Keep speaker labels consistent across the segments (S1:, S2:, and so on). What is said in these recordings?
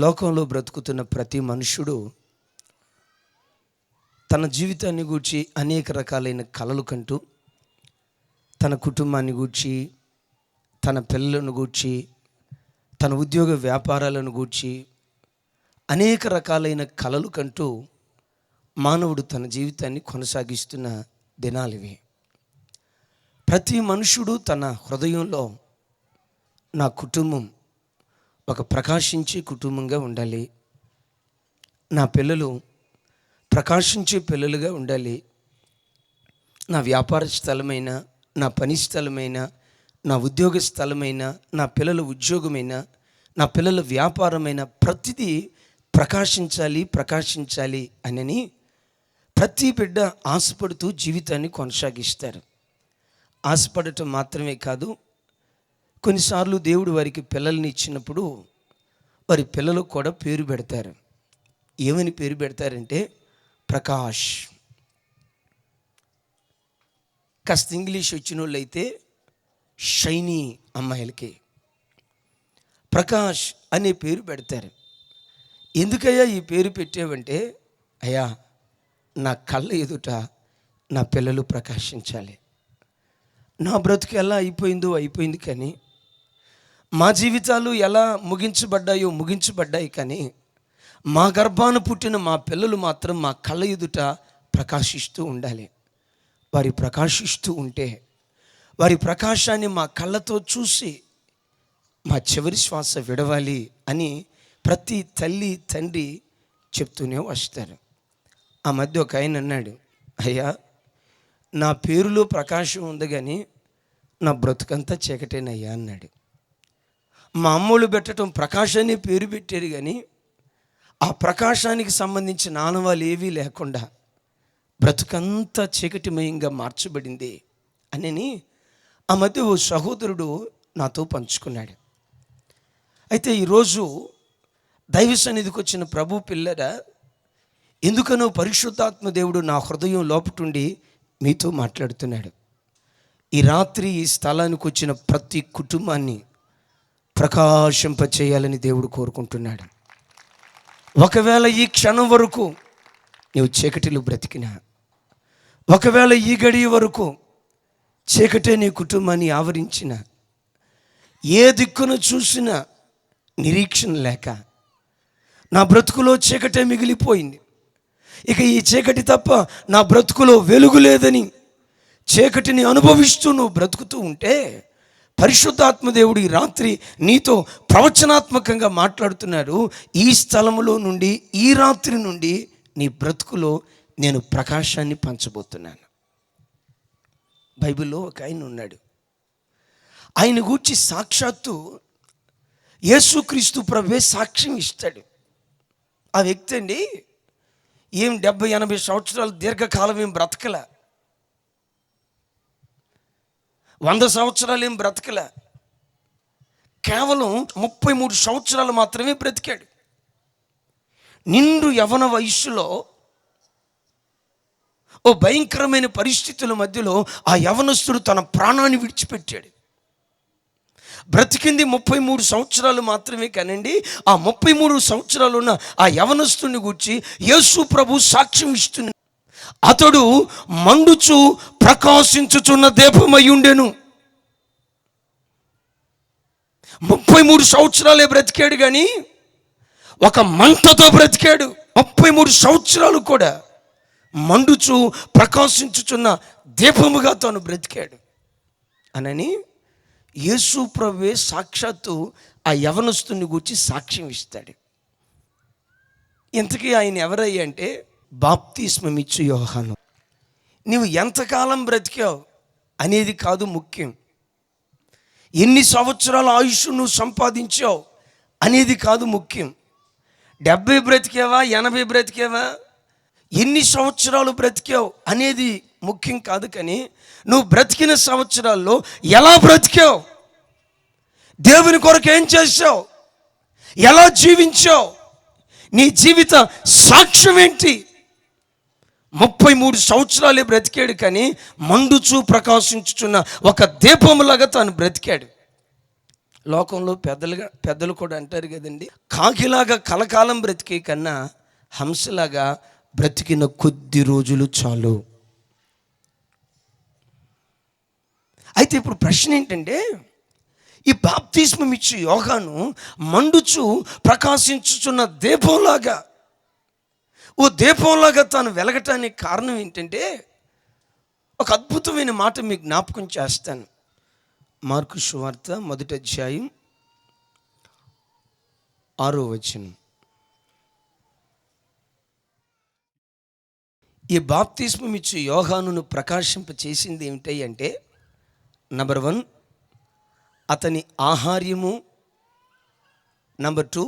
S1: లోకంలో బ్రతుకుతున్న ప్రతి మనుష్యుడు తన జీవితాన్ని గూర్చి అనేక రకాలైన కలలు కంటూ, తన కుటుంబాన్ని గూర్చి, తన పిల్లలను గూర్చి, తన ఉద్యోగ వ్యాపారాలను గూర్చి అనేక రకాలైన కలలు కంటూ మానవుడు తన జీవితాన్ని కొనసాగిస్తున్న దినాలివి. ప్రతి మనుషుడు తన హృదయంలో నా కుటుంబం ఒక ప్రకాశించే కుటుంబంగా ఉండాలి, నా పిల్లలు ప్రకాశించే పిల్లలుగా ఉండాలి, నా వ్యాపార స్థలమైన, నా పని స్థలమైన, నా ఉద్యోగ స్థలమైన, నా పిల్లల ఉద్యోగమైన, నా పిల్లల వ్యాపారమైన ప్రతిదీ ప్రకాశించాలి అని ప్రతి బిడ్డ ఆశపడుతూ జీవితాన్ని కొనసాగిస్తారు. ఆశపడటం మాత్రమే కాదు, కొన్నిసార్లు దేవుడు వారికి పిల్లల్ని ఇచ్చినప్పుడు వారి పిల్లలకు కూడా పేరు పెడతారు. ఏమని పేరు పెడతారంటే ప్రకాష్. కాస్త ఇంగ్లీష్ వచ్చిన వాళ్ళు అయితే షైనీ అమ్మాయిలకి ప్రకాష్ అనే పేరు పెడతారు. ఎందుకయ్యా ఈ పేరు పెట్టావంటే, అయ్యా నా కళ్ళ ఎదుట నా పిల్లలు ప్రకాశించాలి. నా బ్రతుకు ఎలా అయిపోయింది కానీ, మా జీవితాలు ఎలా ముగించబడ్డాయి కానీ, మా గర్భాన పుట్టిన మా పిల్లలు మాత్రం మా కళ్ళ ఎదుట ప్రకాశిస్తూ ఉండాలి. వారి ప్రకాశిస్తూ ఉంటే వారి ప్రకాశాన్ని మా కళ్ళతో చూసి మా చివరి శ్వాస విడవాలి అని ప్రతి తల్లి తండ్రి చెప్తూనే వస్తారు. ఆ మధ్య ఒక ఆయన అన్నాడు, అయ్యా నా పేరులో ప్రకాశం ఉంది కానీ నా బ్రతుకంతా చీకటేనయ్యా అన్నాడు. మా అమ్మోళ్ళు పెట్టడం ప్రకాశాన్ని పేరు పెట్టారు కానీ ఆ ప్రకాశానికి సంబంధించిన ఆనవాళ్ళు ఏవీ లేకుండా బ్రతుకంతా చీకటిమయంగా మార్చబడింది అని ఆ మధ్య ఓ సహోదరుడు నాతో పంచుకున్నాడు. అయితే ఈరోజు దైవ సన్నిధికి వచ్చిన ప్రభు పిల్లరా, ఎందుకనో పరిశుద్ధాత్మ దేవుడు నా హృదయం లోపటుండి మీతో మాట్లాడుతున్నాడు. ఈ రాత్రి ఈ స్థలానికి వచ్చిన ప్రతి కుటుంబాన్ని ప్రకాశింపచేయాలని దేవుడు కోరుకుంటున్నాడు. ఒకవేళ ఈ క్షణం వరకు నీవు చీకటిలో బ్రతికినా, ఒకవేళ ఈ గడియ వరకు చీకటే నీ కుటుంబాన్ని ఆవరించిన, ఏ దిక్కును చూసినా నిరీక్షణ లేక నా బ్రతుకులో చీకటే మిగిలిపోయింది, ఇక ఈ చీకటి తప్ప నా బ్రతుకులో వెలుగు లేదని చీకటిని అనుభవిస్తూ నువ్వు బ్రతుకుతూ ఉంటే, పరిశుద్ధాత్మ దేవుడు ఈ రాత్రి నీతో ప్రవచనాత్మకంగా మాట్లాడుతున్నాడు. ఈ స్థలములో నుండి, ఈ రాత్రి నుండి నీ బ్రతుకులో నేను ప్రకాశాన్ని పంచబోతున్నాను. బైబిల్లో ఒక ఆయన ఉన్నాడు. ఆయన గూర్చి సాక్షాత్తు యేసుక్రీస్తు ప్రభువే సాక్ష్యం ఇస్తాడు. ఆ వ్యక్తి అండి ఏం 70-80 సంవత్సరాలు దీర్ఘకాలం ఏం బ్రతకల, 100 సంవత్సరాలు ఏం బ్రతకల, కేవలం 33 సంవత్సరాలు మాత్రమే బ్రతికాడు. నిండు యవ్వన వయస్సులో ఓ భయంకరమైన పరిస్థితుల మధ్యలో ఆ యవ్వనస్తుడు తన ప్రాణాన్ని విడిచిపెట్టాడు. బ్రతికింది 33 సంవత్సరాలు మాత్రమే కానండి, ఆ 33 సంవత్సరాలు ఉన్న ఆ యవనస్తుని గూర్చి యేసు ప్రభు సాక్ష్యం ఇస్తున్నాడు. అతడు మండుచు ప్రకాశించుచున్న దీపమై ఉండెను. 33 సంవత్సరాలే బ్రతికాడు కానీ ఒక మంటతో బ్రతికాడు. 33 సంవత్సరాలు కూడా మండుచు ప్రకాశించుచున్న దీపముగా తాను బ్రతికాడు అనని యేసు ప్రభువే సాక్షాత్తు ఆ యవనస్తుని గురించి సాక్ష్యం ఇస్తాడు. ఇంతకీ ఆయన ఎవరయ్యా అంటే బాప్తిస్మమిచ్చు యోహాను. నీవు ఎంతకాలం బ్రతికావు అనేది కాదు ముఖ్యం, ఎన్ని సంవత్సరాల ఆయుష్ నువ్వు సంపాదించావు అనేది కాదు ముఖ్యం. 70 బ్రతికావా, 80 బ్రతికావా, ఎన్ని సంవత్సరాలు బ్రతికావు అనేది ముఖ్యం కాదు. కానీ నువ్వు బ్రతికిన సంవత్సరాల్లో ఎలా బ్రతికావు, దేవుని కొరకు ఏం చేశావు, ఎలా జీవించావు, నీ జీవిత సాక్ష్యం ఏంటి? 33 సంవత్సరాలే బ్రతికాడు కానీ మండుచూ ప్రకాశించుచున్న ఒక దీపములాగా తాను బ్రతికాడు. లోకంలో పెద్దలు కూడా అంటారు కదండి, కాకిలాగా కలకాలం బ్రతికే కన్నా హంసలాగా బ్రతికిన కొద్ది రోజులు చాలు. అయితే ఇప్పుడు ప్రశ్న ఏంటంటే, ఈ బాప్తిస్మం ఇచ్చే యోహాను మండుచు ప్రకాశించుచున్న దీపంలాగా, ఓ దీపంలాగా తాను వెలగటానికి కారణం ఏంటంటే, ఒక అద్భుతమైన మాట మీకు జ్ఞాపకం చేస్తాను. మార్కు సువార్త 1వ అధ్యాయం 6వ వచనం. ఈ బాప్తిస్మం ఇచ్చే యోహానును ప్రకాశింపచేసింది ఏమిటి అంటే, నంబర్ 1 అతని ఆహార్యము, నంబర్ 2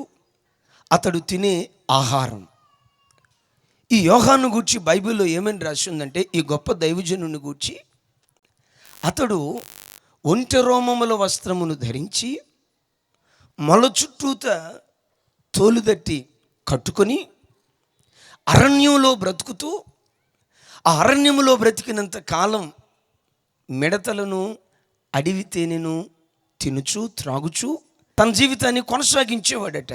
S1: అతడు తినే ఆహారం. ఈ యోహాను గూర్చి బైబిల్లో ఏమని రాసిందంటే, ఈ గొప్ప దైవజనుని గూర్చి, అతడు ఒంటె రోమముల వస్త్రమును ధరించి మొల చుట్టూత తోలుదట్టి కట్టుకొని అరణ్యంలో బ్రతుకుతూ, ఆ అరణ్యములో బ్రతికినంత కాలం మిడతలను అడవి తేనెను తినుచు త్రాగుచు తన జీవితాన్ని కొనసాగించేవాడట.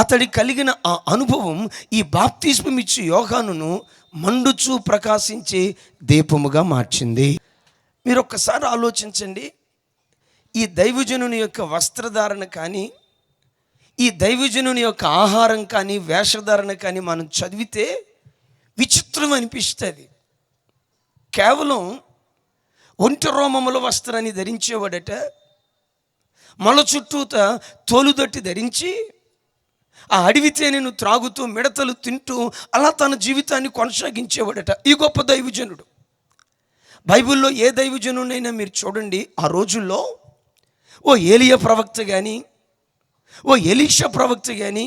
S1: అతడి కలిగిన ఆ అనుభవం ఈ బాప్తిస్మం ఇచ్చే యోహానును మండుచు ప్రకాశించే దీపముగా మార్చింది. మీరు ఒక్కసారి ఆలోచించండి. ఈ దైవజనుని యొక్క వస్త్రధారణ కానీ, ఈ దైవజనుని యొక్క ఆహారం కానీ, వేషధారణ కానీ మనం చదివితే విచిత్రం అనిపిస్తుంది. కేవలం ఒంటె రోమముల వస్త్రాన్ని ధరించేవాడట, మొల చుట్టూత తోలుదట్టి ధరించి ఆ అడవి తేనెను త్రాగుతూ మిడతలు తింటూ అలా తన జీవితాన్ని కొనసాగించేవాడట ఈ గొప్ప దైవజనుడు. బైబిల్లో ఏ దైవజనునైనా మీరు చూడండి, ఆ రోజుల్లో ఓ ఏలియా ప్రవక్త కానీ, ఓ ఎలీషా ప్రవక్త కానీ,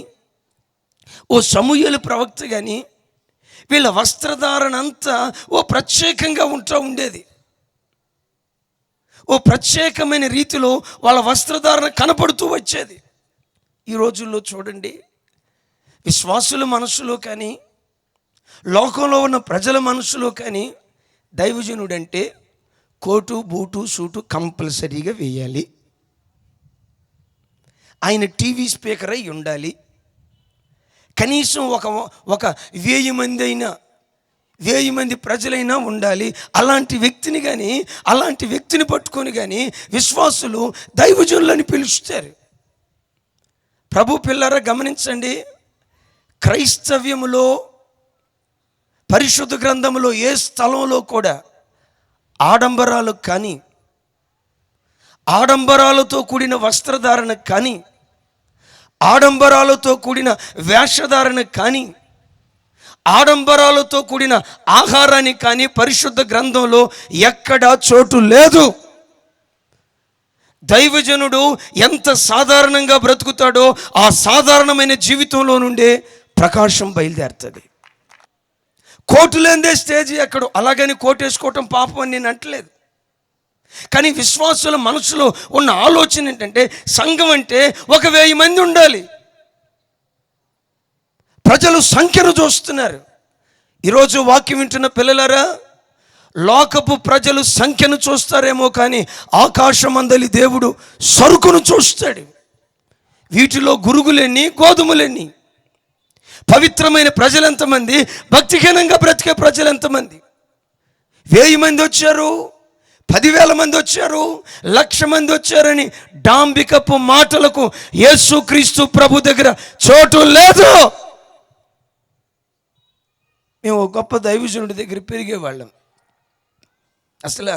S1: ఓ సమూయేలు ప్రవక్త కానీ, వీళ్ళ వస్త్రధారణ అంతా ఓ ప్రత్యేకంగా ఉండేది. ఓ ప్రత్యేకమైన రీతిలో వాళ్ళ వస్త్రధారణ కనపడుతూ వచ్చేది. ఈ రోజుల్లో చూడండి, విశ్వాసుల మనసులో కానీ, లోకంలో ఉన్న ప్రజల మనసులో కానీ, దైవజనుడంటే కోటు బూటు సూటు కంపల్సరీగా వేయాలి, ఆయన టీవీ స్పీకర్ అయి ఉండాలి, కనీసం ఒక 1000 మంది అయినా 1000 మంది ప్రజలైనా ఉండాలి. అలాంటి వ్యక్తిని కానీ, అలాంటి వ్యక్తిని పట్టుకొని కానీ విశ్వాసులు దైవజనులని పిలుస్తారు. ప్రభు పిల్లరా గమనించండి, క్రైస్తవ్యములో పరిశుద్ధ గ్రంథములో ఏ స్థలంలో కూడా ఆడంబరాలు కానీ, ఆడంబరాలతో కూడిన వస్త్రధారణ కానీ, ఆడంబరాలతో కూడిన వేషధారణ కానీ, ఆడంబరాలతో కూడిన ఆహారాన్ని కానీ పరిశుద్ధ గ్రంథంలో ఎక్కడా చోటు లేదు. దైవజనుడు ఎంత సాధారణంగా బ్రతుకుతాడో ఆ సాధారణమైన జీవితంలో నుండే ప్రకాశం బయలుదేరుతుంది. కోటు లేదే స్టేజ్ ఎక్కడు, అలాగని కోటు వేసుకోవటం పాపం అని నేను అంటలేదు. కానీ విశ్వాసుల మనసులో ఉన్న ఆలోచన ఏంటంటే, సంఘం అంటే 1000 మంది ఉండాలి. ప్రజలు సంఖ్యను చూస్తున్నారు. ఈరోజు వాక్యం వింటున్న పిల్లలారా, లోకపు ప్రజలు సంఖ్యను చూస్తారేమో కానీ ఆకాశమందలి దేవుడు సరుకును చూస్తాడు. వీటిలో గురుగులెన్ని, గోధుమలెన్ని, పవిత్రమైన ప్రజలు ఎంతమంది, భక్తిహీనంగా బ్రతికే ప్రజలు ఎంతమంది. 1000 మంది వచ్చారు, 10,000 మంది వచ్చారు, 1,00,000 మంది వచ్చారని డాంబికపు మాటలకు యేసుక్రీస్తు ప్రభు దగ్గర చోటు లేదు. మేము ఒక గొప్ప దైవజనుడి దగ్గర పెరిగేవాళ్ళం. అసలు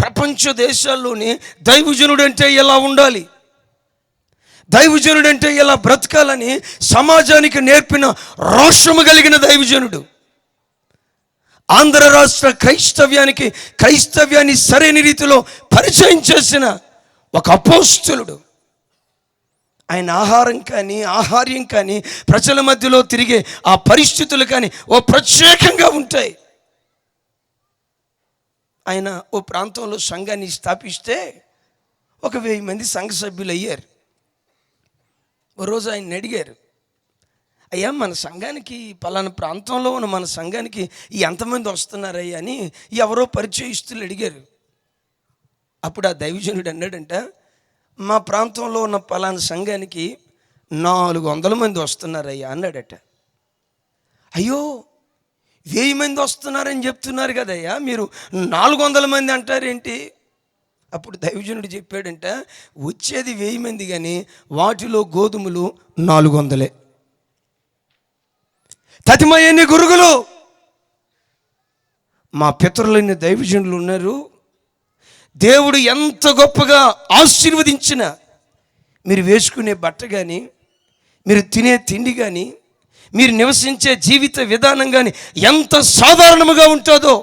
S1: ప్రపంచ దేశాల్లోనే దైవజనుడు అంటే ఎలా ఉండాలి, దైవజనుడు అంటే ఎలా బ్రతకాలని సమాజానికి నేర్పిన రోషము కలిగిన దైవజనుడు. ఆంధ్ర రాష్ట్ర క్రైస్తవ్యాన్ని సరైన రీతిలో పరిచయం చేసిన ఒక అపోస్తలుడు. ఆయన ఆహారం కానీ, ఆహార్యం కానీ, ప్రజల మధ్యలో తిరిగే ఆ పరిస్థితులు కానీ ఓ ప్రత్యేకంగా ఉంటాయి. ఆయన ఓ ప్రాంతంలో సంఘాన్ని స్థాపిస్తే 1000 మంది సంఘ సభ్యులు అయ్యారు. ఓ రోజు ఆయన అడిగారు, అయ్యా మన సంఘానికి పలానా ప్రాంతంలో ఉన్న మన సంఘానికి ఎంతమంది వస్తున్నారయ్యా అని ఎవరో పరిచయస్తులు అడిగారు. అప్పుడు ఆ దైవజనుడు అన్నాడంట, మా ప్రాంతంలో ఉన్న పలానా సంఘానికి 400 మంది వస్తున్నారయ్యా అన్నాడట. అయ్యో 1000 మంది వస్తున్నారని చెప్తున్నారు కదయ్యా, మీరు 400 మంది అంటారేంటి? అప్పుడు దైవజనుడు చెప్పాడంట, వచ్చేది 1000 మంది కానీ వాటిలో గోధుమలు 400. తతిమయని గురుగులు. మా పితరులైన దైవజనులు ఉన్నారు, దేవుడు ఎంత గొప్పగా ఆశీర్వదించిన మీరు వేసుకునే బట్ట కానీ, మీరు తినే తిండి కానీ, మీరు నివసించే జీవిత విధానం కానీ ఎంత సాధారణముగా ఉంటుందో,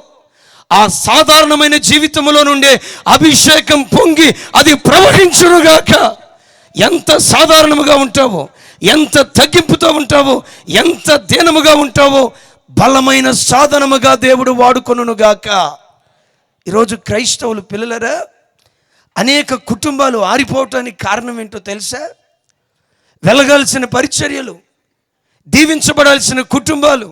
S1: ఆ సాధారణమైన జీవితంలో నుండే అభిషేకం పొంగి అది ప్రవహించునుగాక. ఎంత సాధారణముగా ఉంటావో, ఎంత తగ్గింపుతో ఉంటావో, ఎంత దీనముగా ఉంటావో బలమైన సాధనముగా దేవుడు వాడుకొనుగాక. ఈరోజు క్రైస్తవులు పిల్లలరా, అనేక కుటుంబాలు ఆరిపోవటానికి కారణం ఏంటో తెలుసా? వెలగాల్సిన పరిచర్యలు, దీవించబడాల్సిన కుటుంబాలు,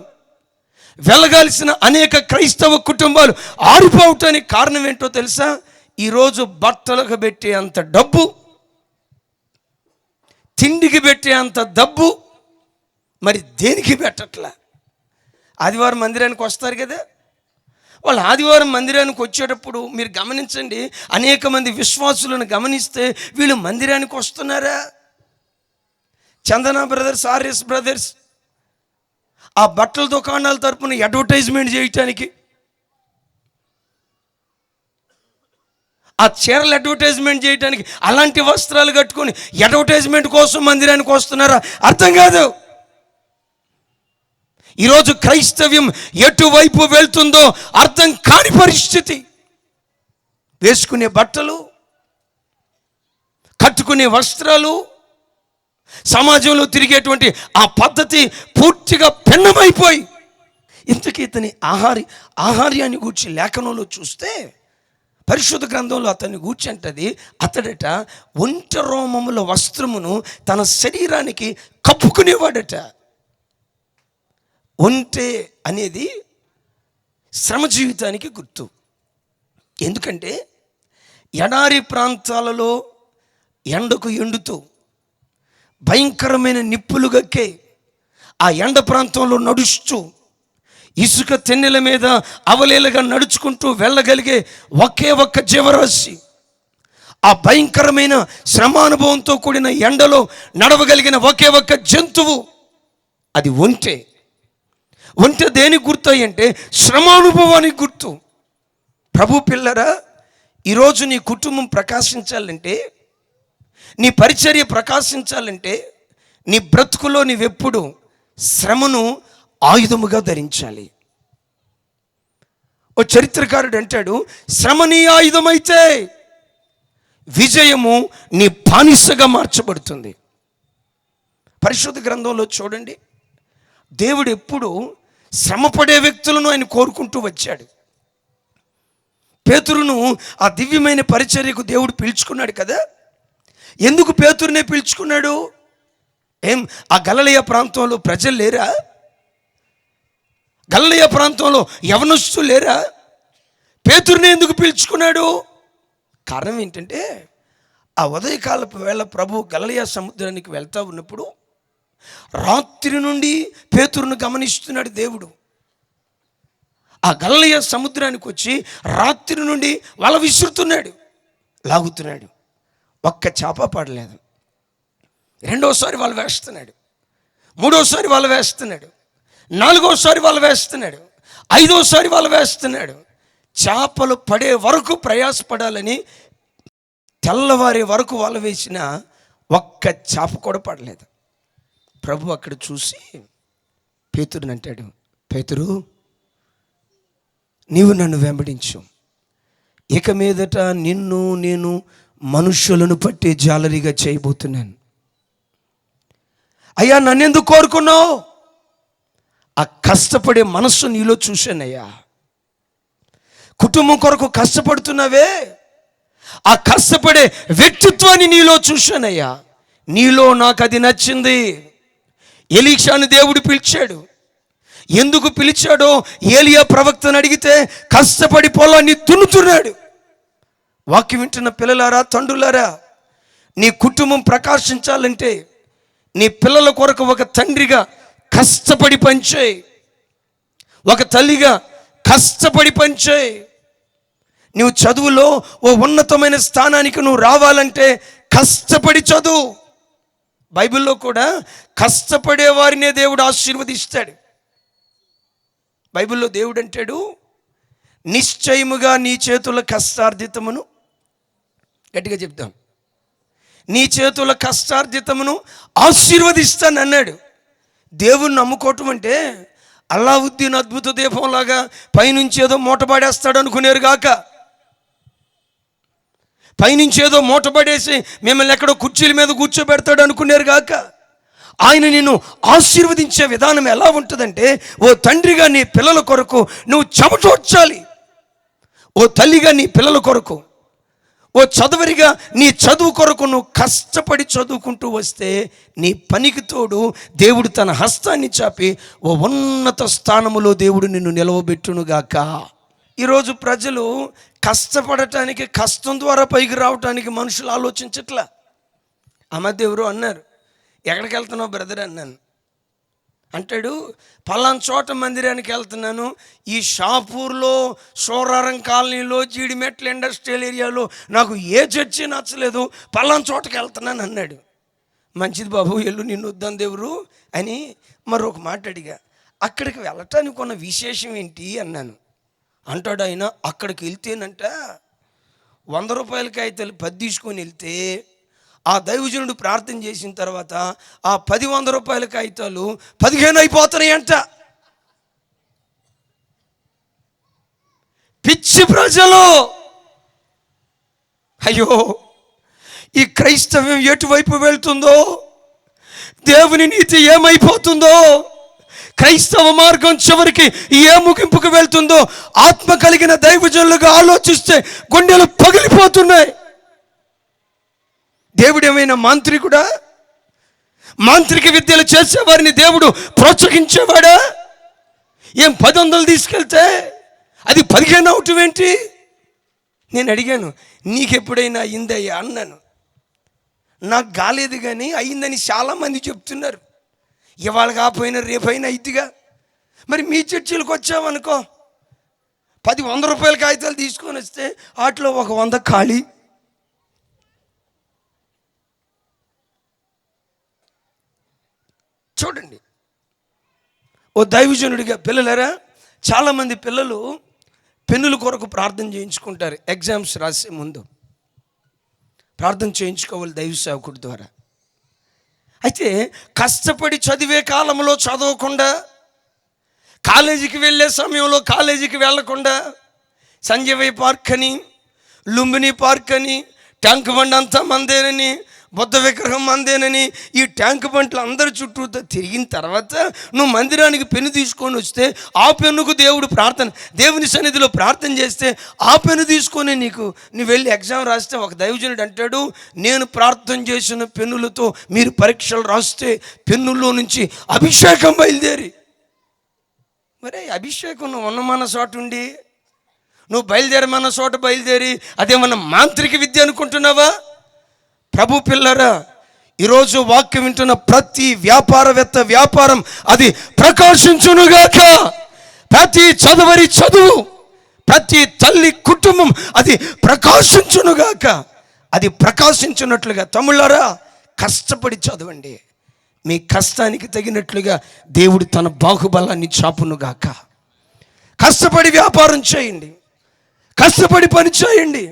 S1: వెలగాల్సిన అనేక క్రైస్తవ కుటుంబాలు ఆరిపోవటానికి కారణం ఏంటో తెలుసా? ఈరోజు బట్టలకు పెట్టే అంత డబ్బు, తిండికి పెట్టే అంత డబ్బు మరి దేనికి పెట్టట్లా? ఆదివారం మందిరానికి వస్తారు కదా, వాళ్ళు ఆదివారం మందిరానికి వచ్చేటప్పుడు మీరు గమనించండి, అనేక మంది విశ్వాసులను గమనిస్తే వీళ్ళు మందిరానికి వస్తున్నారా? చందన బ్రదర్స్, ఆర్ఎస్ బ్రదర్స్ ఆ బట్టల దుకాణాల తరపున అడ్వర్టైజ్మెంట్ చేయటానికి, ఆ చీరలు అడ్వర్టైజ్మెంట్ చేయడానికి అలాంటి వస్త్రాలు కట్టుకొని అడ్వర్టైజ్మెంట్ కోసం మందిరానికి వస్తున్నారా? అర్థం కాదు. ఈరోజు క్రైస్తవ్యం ఎటువైపు వెళ్తుందో అర్థం కాని పరిస్థితి. వేసుకునే బట్టలు, కట్టుకునే వస్త్రాలు, సమాజంలో తిరిగేటువంటి ఆ పద్ధతి పూర్తిగా భిన్నమైపోయి, ఇంతకీ ఇతని ఆహార్యాన్ని గూర్చి లేఖనంలో చూస్తే, పరిశుద్ధ గ్రంథంలో అతన్ని గూర్చి అంటది, అతడట ఒంటె రోమముల వస్త్రమును తన శరీరానికి కప్పుకునేవాడట. ఒంటె అనేది శ్రమ జీవితానికి గుర్తు. ఎందుకంటే ఎడారి ప్రాంతాలలో ఎండకు ఎండుతూ భయంకరమైన నిప్పులు గక్కే ఆ ఎండ ప్రాంతంలో నడుస్తూ ఇసుక తెన్నెల మీద అవలేలుగా నడుచుకుంటూ వెళ్ళగలిగే ఒకే ఒక్క జీవరాశి, ఆ భయంకరమైన శ్రమానుభవంతో కూడిన ఎండలో నడవగలిగిన ఒకే ఒక్క జంతువు అది ఒంటె. ఒంటె దేనికి గుర్తు అంటే శ్రమానుభవానికి గుర్తు. ప్రభు పిల్లరా, ఈరోజు నీ కుటుంబం ప్రకాశించాలంటే, నీ పరిచర్య ప్రకాశించాలంటే, నీ బ్రతుకులో నీవెప్పుడు శ్రమను ఆయుధముగా ధరించాలి. ఓ చరిత్రకారుడు అంటాడు, శ్రమ నీ ఆయుధమైతే విజయము నీ బానిసగా మార్చబడుతుంది. పరిశుద్ధ గ్రంథంలో చూడండి, దేవుడు ఎప్పుడు శ్రమపడే వ్యక్తులను ఆయన కోరుకుంటూ వచ్చాడు. పేతురును ఆ దివ్యమైన పరిచర్యకు దేవుడు పిలుచుకున్నాడు కదా. ఎందుకు పేతురునే పిలుచుకున్నాడు? ఆ గలిలయ ప్రాంతంలో ప్రజలు లేరా? గలిలయ ప్రాంతంలో యవనస్తులు లేరా? పేతురుని ఎందుకు పిలుచుకున్నాడు? కారణం ఏంటంటే, ఆ ఉదయకాలపు వేళ ప్రభు గలిలయ సముద్రానికి వెళ్తా ఉన్నప్పుడు రాత్రి నుండి పేతురును గమనిస్తున్నాడు దేవుడు. ఆ గలిలయ సముద్రానికి వచ్చి రాత్రి నుండి వల విసురుతున్నాడు, లాగుతున్నాడు. ఒక్క చేప పడలేదు. రెండోసారి వల వేస్తున్నాడు, మూడోసారి వల వేస్తున్నాడు, నాలుగోసారి వల వేస్తున్నాడు, ఐదోసారి వల వేస్తున్నాడు. చేపలు పడే వరకు ప్రయాసపడాలని తెల్లవారే వరకు వల వేసిన ఒక్క చేప కూడా పడలేదు. ప్రభు అక్కడ చూసి పేతురుని అంటాడు, పేతురు, నీవు నన్ను వెంబడించు, ఇక మీదట నిన్ను నేను మనుష్యులను పట్టే జాలరిగా చేయబోతున్నాను. అయ్యా, నన్నెందుకు కోరుకున్నావు? ఆ కష్టపడే మనస్సు నీలో చూశానయ్యా. కుటుంబం కొరకు కష్టపడుతున్నావే, ఆ కష్టపడే వ్యక్తిత్వాన్ని నీలో చూశానయ్యా. నీలో నాకు అది నచ్చింది. ఎలీషాను దేవుడు పిలిచాడు. ఎందుకు పిలిచాడో ఏలియా ప్రవక్తను అడిగితే, కష్టపడి పొలాన్ని దున్నుతున్నాడు. వాక్యం వింటున్న పిల్లలారా, తండ్రులారా, నీ కుటుంబం ప్రకాశించాలంటే నీ పిల్లల కొరకు ఒక తండ్రిగా కష్టపడి పనిచేయి, ఒక తల్లిగా కష్టపడి పనిచేయి. నువ్వు చదువులో ఓ ఉన్నతమైన స్థానానికి నువ్వు రావాలంటే కష్టపడి చదువు. బైబిల్లో కూడా కష్టపడే వారినే దేవుడు ఆశీర్వదిస్తాడు. బైబిల్లో దేవుడు అంటాడు, నిశ్చయముగా నీ చేతుల కష్టార్జితమును, గట్టిగా చెప్తాం, నీ చేతుల కష్టార్జితమును ఆశీర్వదిస్తాను అన్నాడు. దేవుణ్ణి నమ్ముకోవటం అంటే అల్లావుద్దీన్ అద్భుత దీపంలాగా పైనుంచి ఏదో మూటపడేస్తాడు అనుకునేరు గాక, పైనుంచి ఏదో మూటపడేసి మిమ్మల్ని ఎక్కడో కుర్చీల మీద కూర్చోబెడతాడు అనుకునేరు గాక. ఆయన నిన్ను ఆశీర్వదించే విధానం ఎలా ఉంటుందంటే, ఓ తండ్రిగా నీ పిల్లల కొరకు నువ్వు చెమటోడ్చాలి, ఓ తల్లిగా నీ పిల్లల కొరకు, ఓ చదువరిగా నీ చదువు కొరకు నువ్వు కష్టపడి చదువుకుంటూ వస్తే నీ పనికి తోడు దేవుడు తన హస్తాన్ని చాపి ఓ ఉన్నత స్థానములో దేవుడు నిన్ను నిలవబెట్టునుగాక. ఈరోజు ప్రజలు కష్టపడటానికి, కష్టం ద్వారా పైకి రావటానికి మనుషులు ఆలోచించట్లా. ఆ మధ్య ఎవరు అన్నారు, ఎక్కడికి వెళ్తున్నావు బ్రదర్ అన్నాను. అంటాడు, పలానా చోట మందిరానికి వెళ్తున్నాను, ఈ షాపూర్లో, సోరారం కాలనీలో, జీడిమెట్ల ఇండస్ట్రియల్ ఏరియాలో నాకు ఏ చర్చి నచ్చలేదు, పలానా చోటకి వెళ్తున్నాను అన్నాడు. మంచిది బాబు, ఎల్లు, నిన్ను వద్దాం దేవుడు అని మరొక మాట అడిగా. అక్కడికి వెళ్ళటానికి ఉన్న విశేషం ఏంటి అన్నాను. అంటాడు ఆయన, అక్కడికి వెళ్తేనంట 100 రూపాయల కాగితాలు 10 తీసుకొని వెళ్తే ఆ దైవజనుడు ప్రార్థన చేసిన తర్వాత ఆ 10 100 రూపాయల కాగితాలు 15 అయిపోతున్నాయంట. పిచ్చి ప్రజలు, అయ్యో ఈ క్రైస్తవ్యం ఎటువైపు వెళ్తుందో, దేవుని నీతి ఏమైపోతుందో, క్రైస్తవ మార్గం చివరికి ఏ ముగింపుకు వెళ్తుందో ఆత్మ కలిగిన దైవజనులుగా ఆలోచిస్తే గుండెలు పగిలిపోతున్నాయి. దేవుడు ఏమైనా మాంత్రికుడా? మాంత్రిక విద్యలు చేసేవారిని దేవుడు ప్రోత్సహించేవాడా? ఏం 10 తీసుకెళ్తే అది 15 అవటం ఏంటి? నేను అడిగాను, నీకెప్పుడైనా అయిందయ్యా అన్నాను. నాకు కాలేదు కానీ అయిందని చాలామంది చెప్తున్నారు. ఇవాళ కాకపోయినా రేపైనా అయిద్దిగా. మరి మీ చర్చిలకు వచ్చామనుకో, 10 100 రూపాయల కాగితాలు తీసుకొని వస్తే వాటిలో ఒక 100 ఖాళీ. చూడండి, ఓ దైవజనుడిగా పిల్లలరా, చాలామంది పిల్లలు పెన్నుల కొరకు ప్రార్థన చేయించుకుంటారు. ఎగ్జామ్స్ రాసే ముందు ప్రార్థన చేయించుకోవాలి దైవ సేవకుడి ద్వారా. అయితే కష్టపడి చదివే కాలంలో చదవకుండా, కాలేజీకి వెళ్ళే సమయంలో కాలేజీకి వెళ్ళకుండా, సంజయ్ పార్క్ అని, లుంబిని పార్క్ అని, ట్యాంక్ బండ్ అంతా మందేనని, బుద్ధ విగ్రహం మందేనని, ఈ ట్యాంక్ బండ్లు అందరి చుట్టూ తిరిగిన తర్వాత నువ్వు మందిరానికి పెన్ను తీసుకొని వస్తే ఆ పెన్నుకు దేవుడు దేవుని సన్నిధిలో ప్రార్థన చేస్తే ఆ పెన్ను తీసుకొని నువ్వు వెళ్ళి ఎగ్జామ్ రాస్తే ఒక దైవజనుడు అంటాడు, నేను ప్రార్థన చేసిన పెన్నులతో మీరు పరీక్షలు రాస్తే పెన్నుల్లో నుంచి అభిషేకం బయలుదేరి. మరి అభిషేకం నువ్వు ఉన్నమన్న చోట ఉండి, నువ్వు బయలుదేరమన్న చోట బయలుదేరి అదేమన్నా మాంత్రిక విద్య అనుకుంటున్నావా? ప్రభు పిల్లరా, ఈరోజు వాక్యం వింటున్న ప్రతి వ్యాపారవేత్త వ్యాపారం అది ప్రకాశించునుగాక. ప్రతి చదువరి చదువు, ప్రతి తల్లి కుటుంబం అది ప్రకాశించునుగాక. అది ప్రకాశించున్నట్లుగా తమ్ముళ్ళారా కష్టపడి చదవండి. మీ కష్టానికి తగినట్లుగా దేవుడు తన బాహుబలాన్ని చాపునుగాక. కష్టపడి వ్యాపారం చేయండి, కష్టపడి పని చేయండి.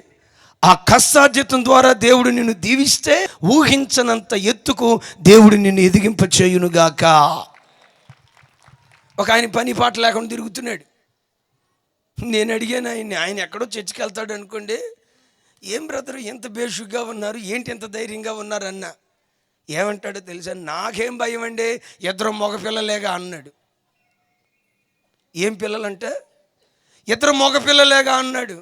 S1: ఆ కష్టార్జితం ద్వారా దేవుడు నిన్ను దీవిస్తే ఊహించనంత ఎత్తుకు దేవుడు నిన్ను ఎదిగింప చేయునుగాక. ఒక ఆయన పని పాట లేకుండా తిరుగుతున్నాడు. నేను అడిగాను ఆయన ఎక్కడో చర్చికి వెళ్తాడు అనుకోండి, ఏం బ్రదరు ఎంత బేషుగ్గా ఉన్నారు, ఏంటి ఎంత ధైర్యంగా ఉన్నారు అన్న. ఏమంటాడో తెలుసా, నాకేం భయం అండి, 2 మగపిల్లలేగా అన్నాడు. ఏం పిల్లలంటే 2 మగపిల్లలేగా అన్నాడు.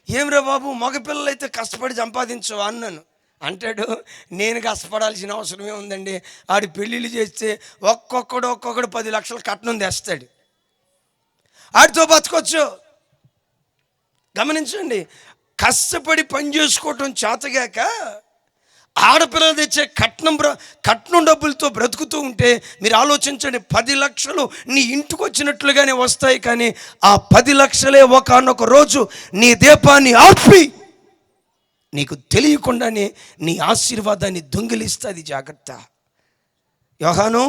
S1: ఏమిరా బాబు, మగపిల్లలు అయితే కష్టపడి సంపాదించవా అన్నాను. అంటాడు, నేను కష్టపడాల్సిన అవసరమే ఉందండి, ఆడి పెళ్ళిళ్ళు చేస్తే ఒక్కొక్కడు 10 లక్షలు కట్నం తెస్తాడు, ఆడితో బతకొచ్చు. గమనించండి, కష్టపడి పని చేసుకోవటం చేతగాక ఆడపిల్లలు తెచ్చే కట్నం డబ్బులతో బ్రతుకుతూ ఉంటే మీరు ఆలోచించండి, 10 లక్షలు నీ ఇంటికి వచ్చినట్లుగానే వస్తాయి, కానీ ఆ 10 లక్షలే ఒకానొక రోజు నీ దీపాన్ని ఆర్పి నీకు తెలియకుండానే నీ ఆశీర్వాదాన్ని దొంగిలిస్తుంది. జాగ్రత్త. యోహాను,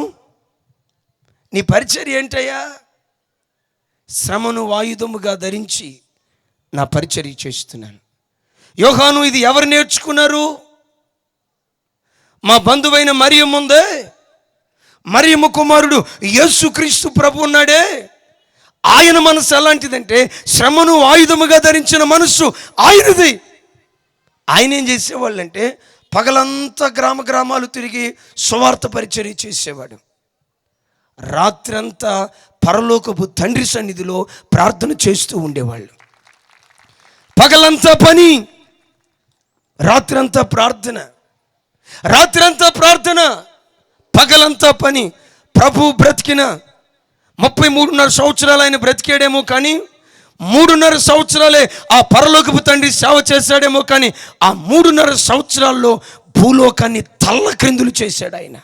S1: నీ పరిచర్య ఏంటయ్యా? శ్రమను ఆయుధముగా ధరించి నా పరిచర్య చేస్తున్నాను. యోహాను, ఇది ఎవరు నేర్చుకున్నారు? మా బంధువైన మరియమ్మ ఉందే, మరియమ్మ కుమారుడు యేసుక్రీస్తు ప్రభు ఉన్నాడే, ఆయన మనసు ఎలాంటిదంటే శ్రమను ఆయుధముగా ధరించిన మనస్సు ఆయనది. ఆయన ఏం చేసేవాళ్ళంటే పగలంతా గ్రామాలు తిరిగి సువార్త పరిచర్య చేసేవాడు. రాత్రంతా పరలోకపు తండ్రి సన్నిధిలో ప్రార్థన చేస్తూ ఉండేవాళ్ళు. పగలంతా పని, రాత్రంతా ప్రార్థన, రాత్రంతా ప్రార్థన, పగలంతా పని. ప్రభు బ్రతికిన 33.5 సంవత్సరాలు ఆయన బ్రతికాడేమో, కానీ 3.5 సంవత్సరాలే ఆ పరలోకపు తండ్రి సేవ చేశాడేమో, కానీ ఆ 3.5 సంవత్సరాల్లో భూలోకాన్ని తల్లక్రిందులు చేశాడు ఆయన.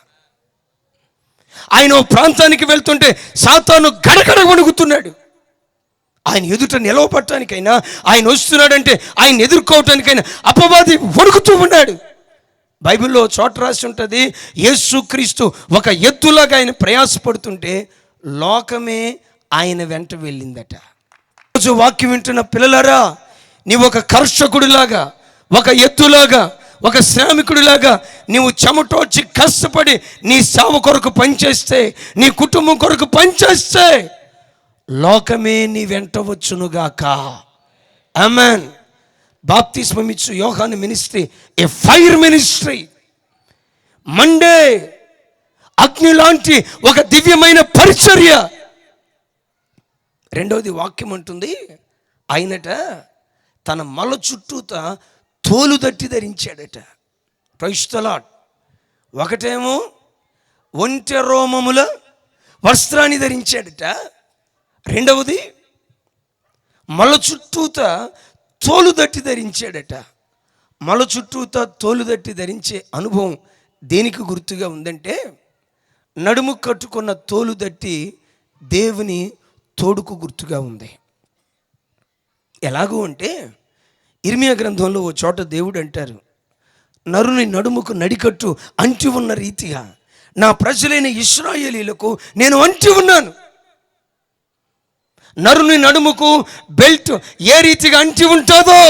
S1: ఆయన ప్రాంతానికి వెళ్తుంటే సాతాను గడగడ వణుకుతున్నాడు. ఆయన ఎదుట నిలవపడటానికైనా, ఆయన వస్తున్నాడంటే ఆయన ఎదుర్కోవటానికైనా అపవాది వణుకుతూ ఉన్నాడు. బైబిల్లో చోట రాసి ఉంటుంది, యేసుక్రీస్తు ఒక ఎద్దులాగా ఆయన ప్రయాసపడుతుంటే లోకమే ఆయన వెంట వెళ్ళిందట. రోజు వాక్యం వింటున్న పిల్లలారా, నీవు ఒక కర్షకుడిలాగా, ఒక ఎద్దులాగా, ఒక శ్రామికుడిలాగా నీవు చెమటోడ్చి కష్టపడి నీ సేవ కొరకు పనిచేస్తే, నీ కుటుంబం కొరకు పనిచేస్తే లోకమే నీ వెంట వచ్చునుగాక. ఆమేన్. బాప్తిస్మం ఇచ్చు యోహాను మినిస్ట్రీ ఏ ఫైర్ మినిస్ట్రీ. మండే అగ్ని లాంటి ఒక దివ్యమైన పరిచర్య. రెండవది వాక్యం అంటుంది, ఆయనట తన మల చుట్టూత తోలు దట్టి ధరించాడట. Praise the lord. ఒకటేమో ఒంటె రోమముల వస్త్రాన్ని ధరించాడట. రెండవది మల చుట్టూత తోలు దట్టి ధరించాడట. మల చుట్టూత తోలు దట్టి ధరించే అనుభవం దేనికి గుర్తుగా ఉందంటే, నడుము కట్టుకున్న తోలు దట్టి దేవుని తోడుకు గుర్తుగా ఉంది. ఎలాగూ అంటే ఇర్మియా గ్రంథంలో ఓ చోట దేవుడు అంటారు, నరుని నడుముకు నడికట్టు అంటి ఉన్న రీతిగా నా ప్రజలైన ఇశ్రాయేలీలకు నేను అంటి ఉన్నాను. నరుని నడుముకు బెల్ట్ ఏ రీతిగా అంటి ఉంటుందో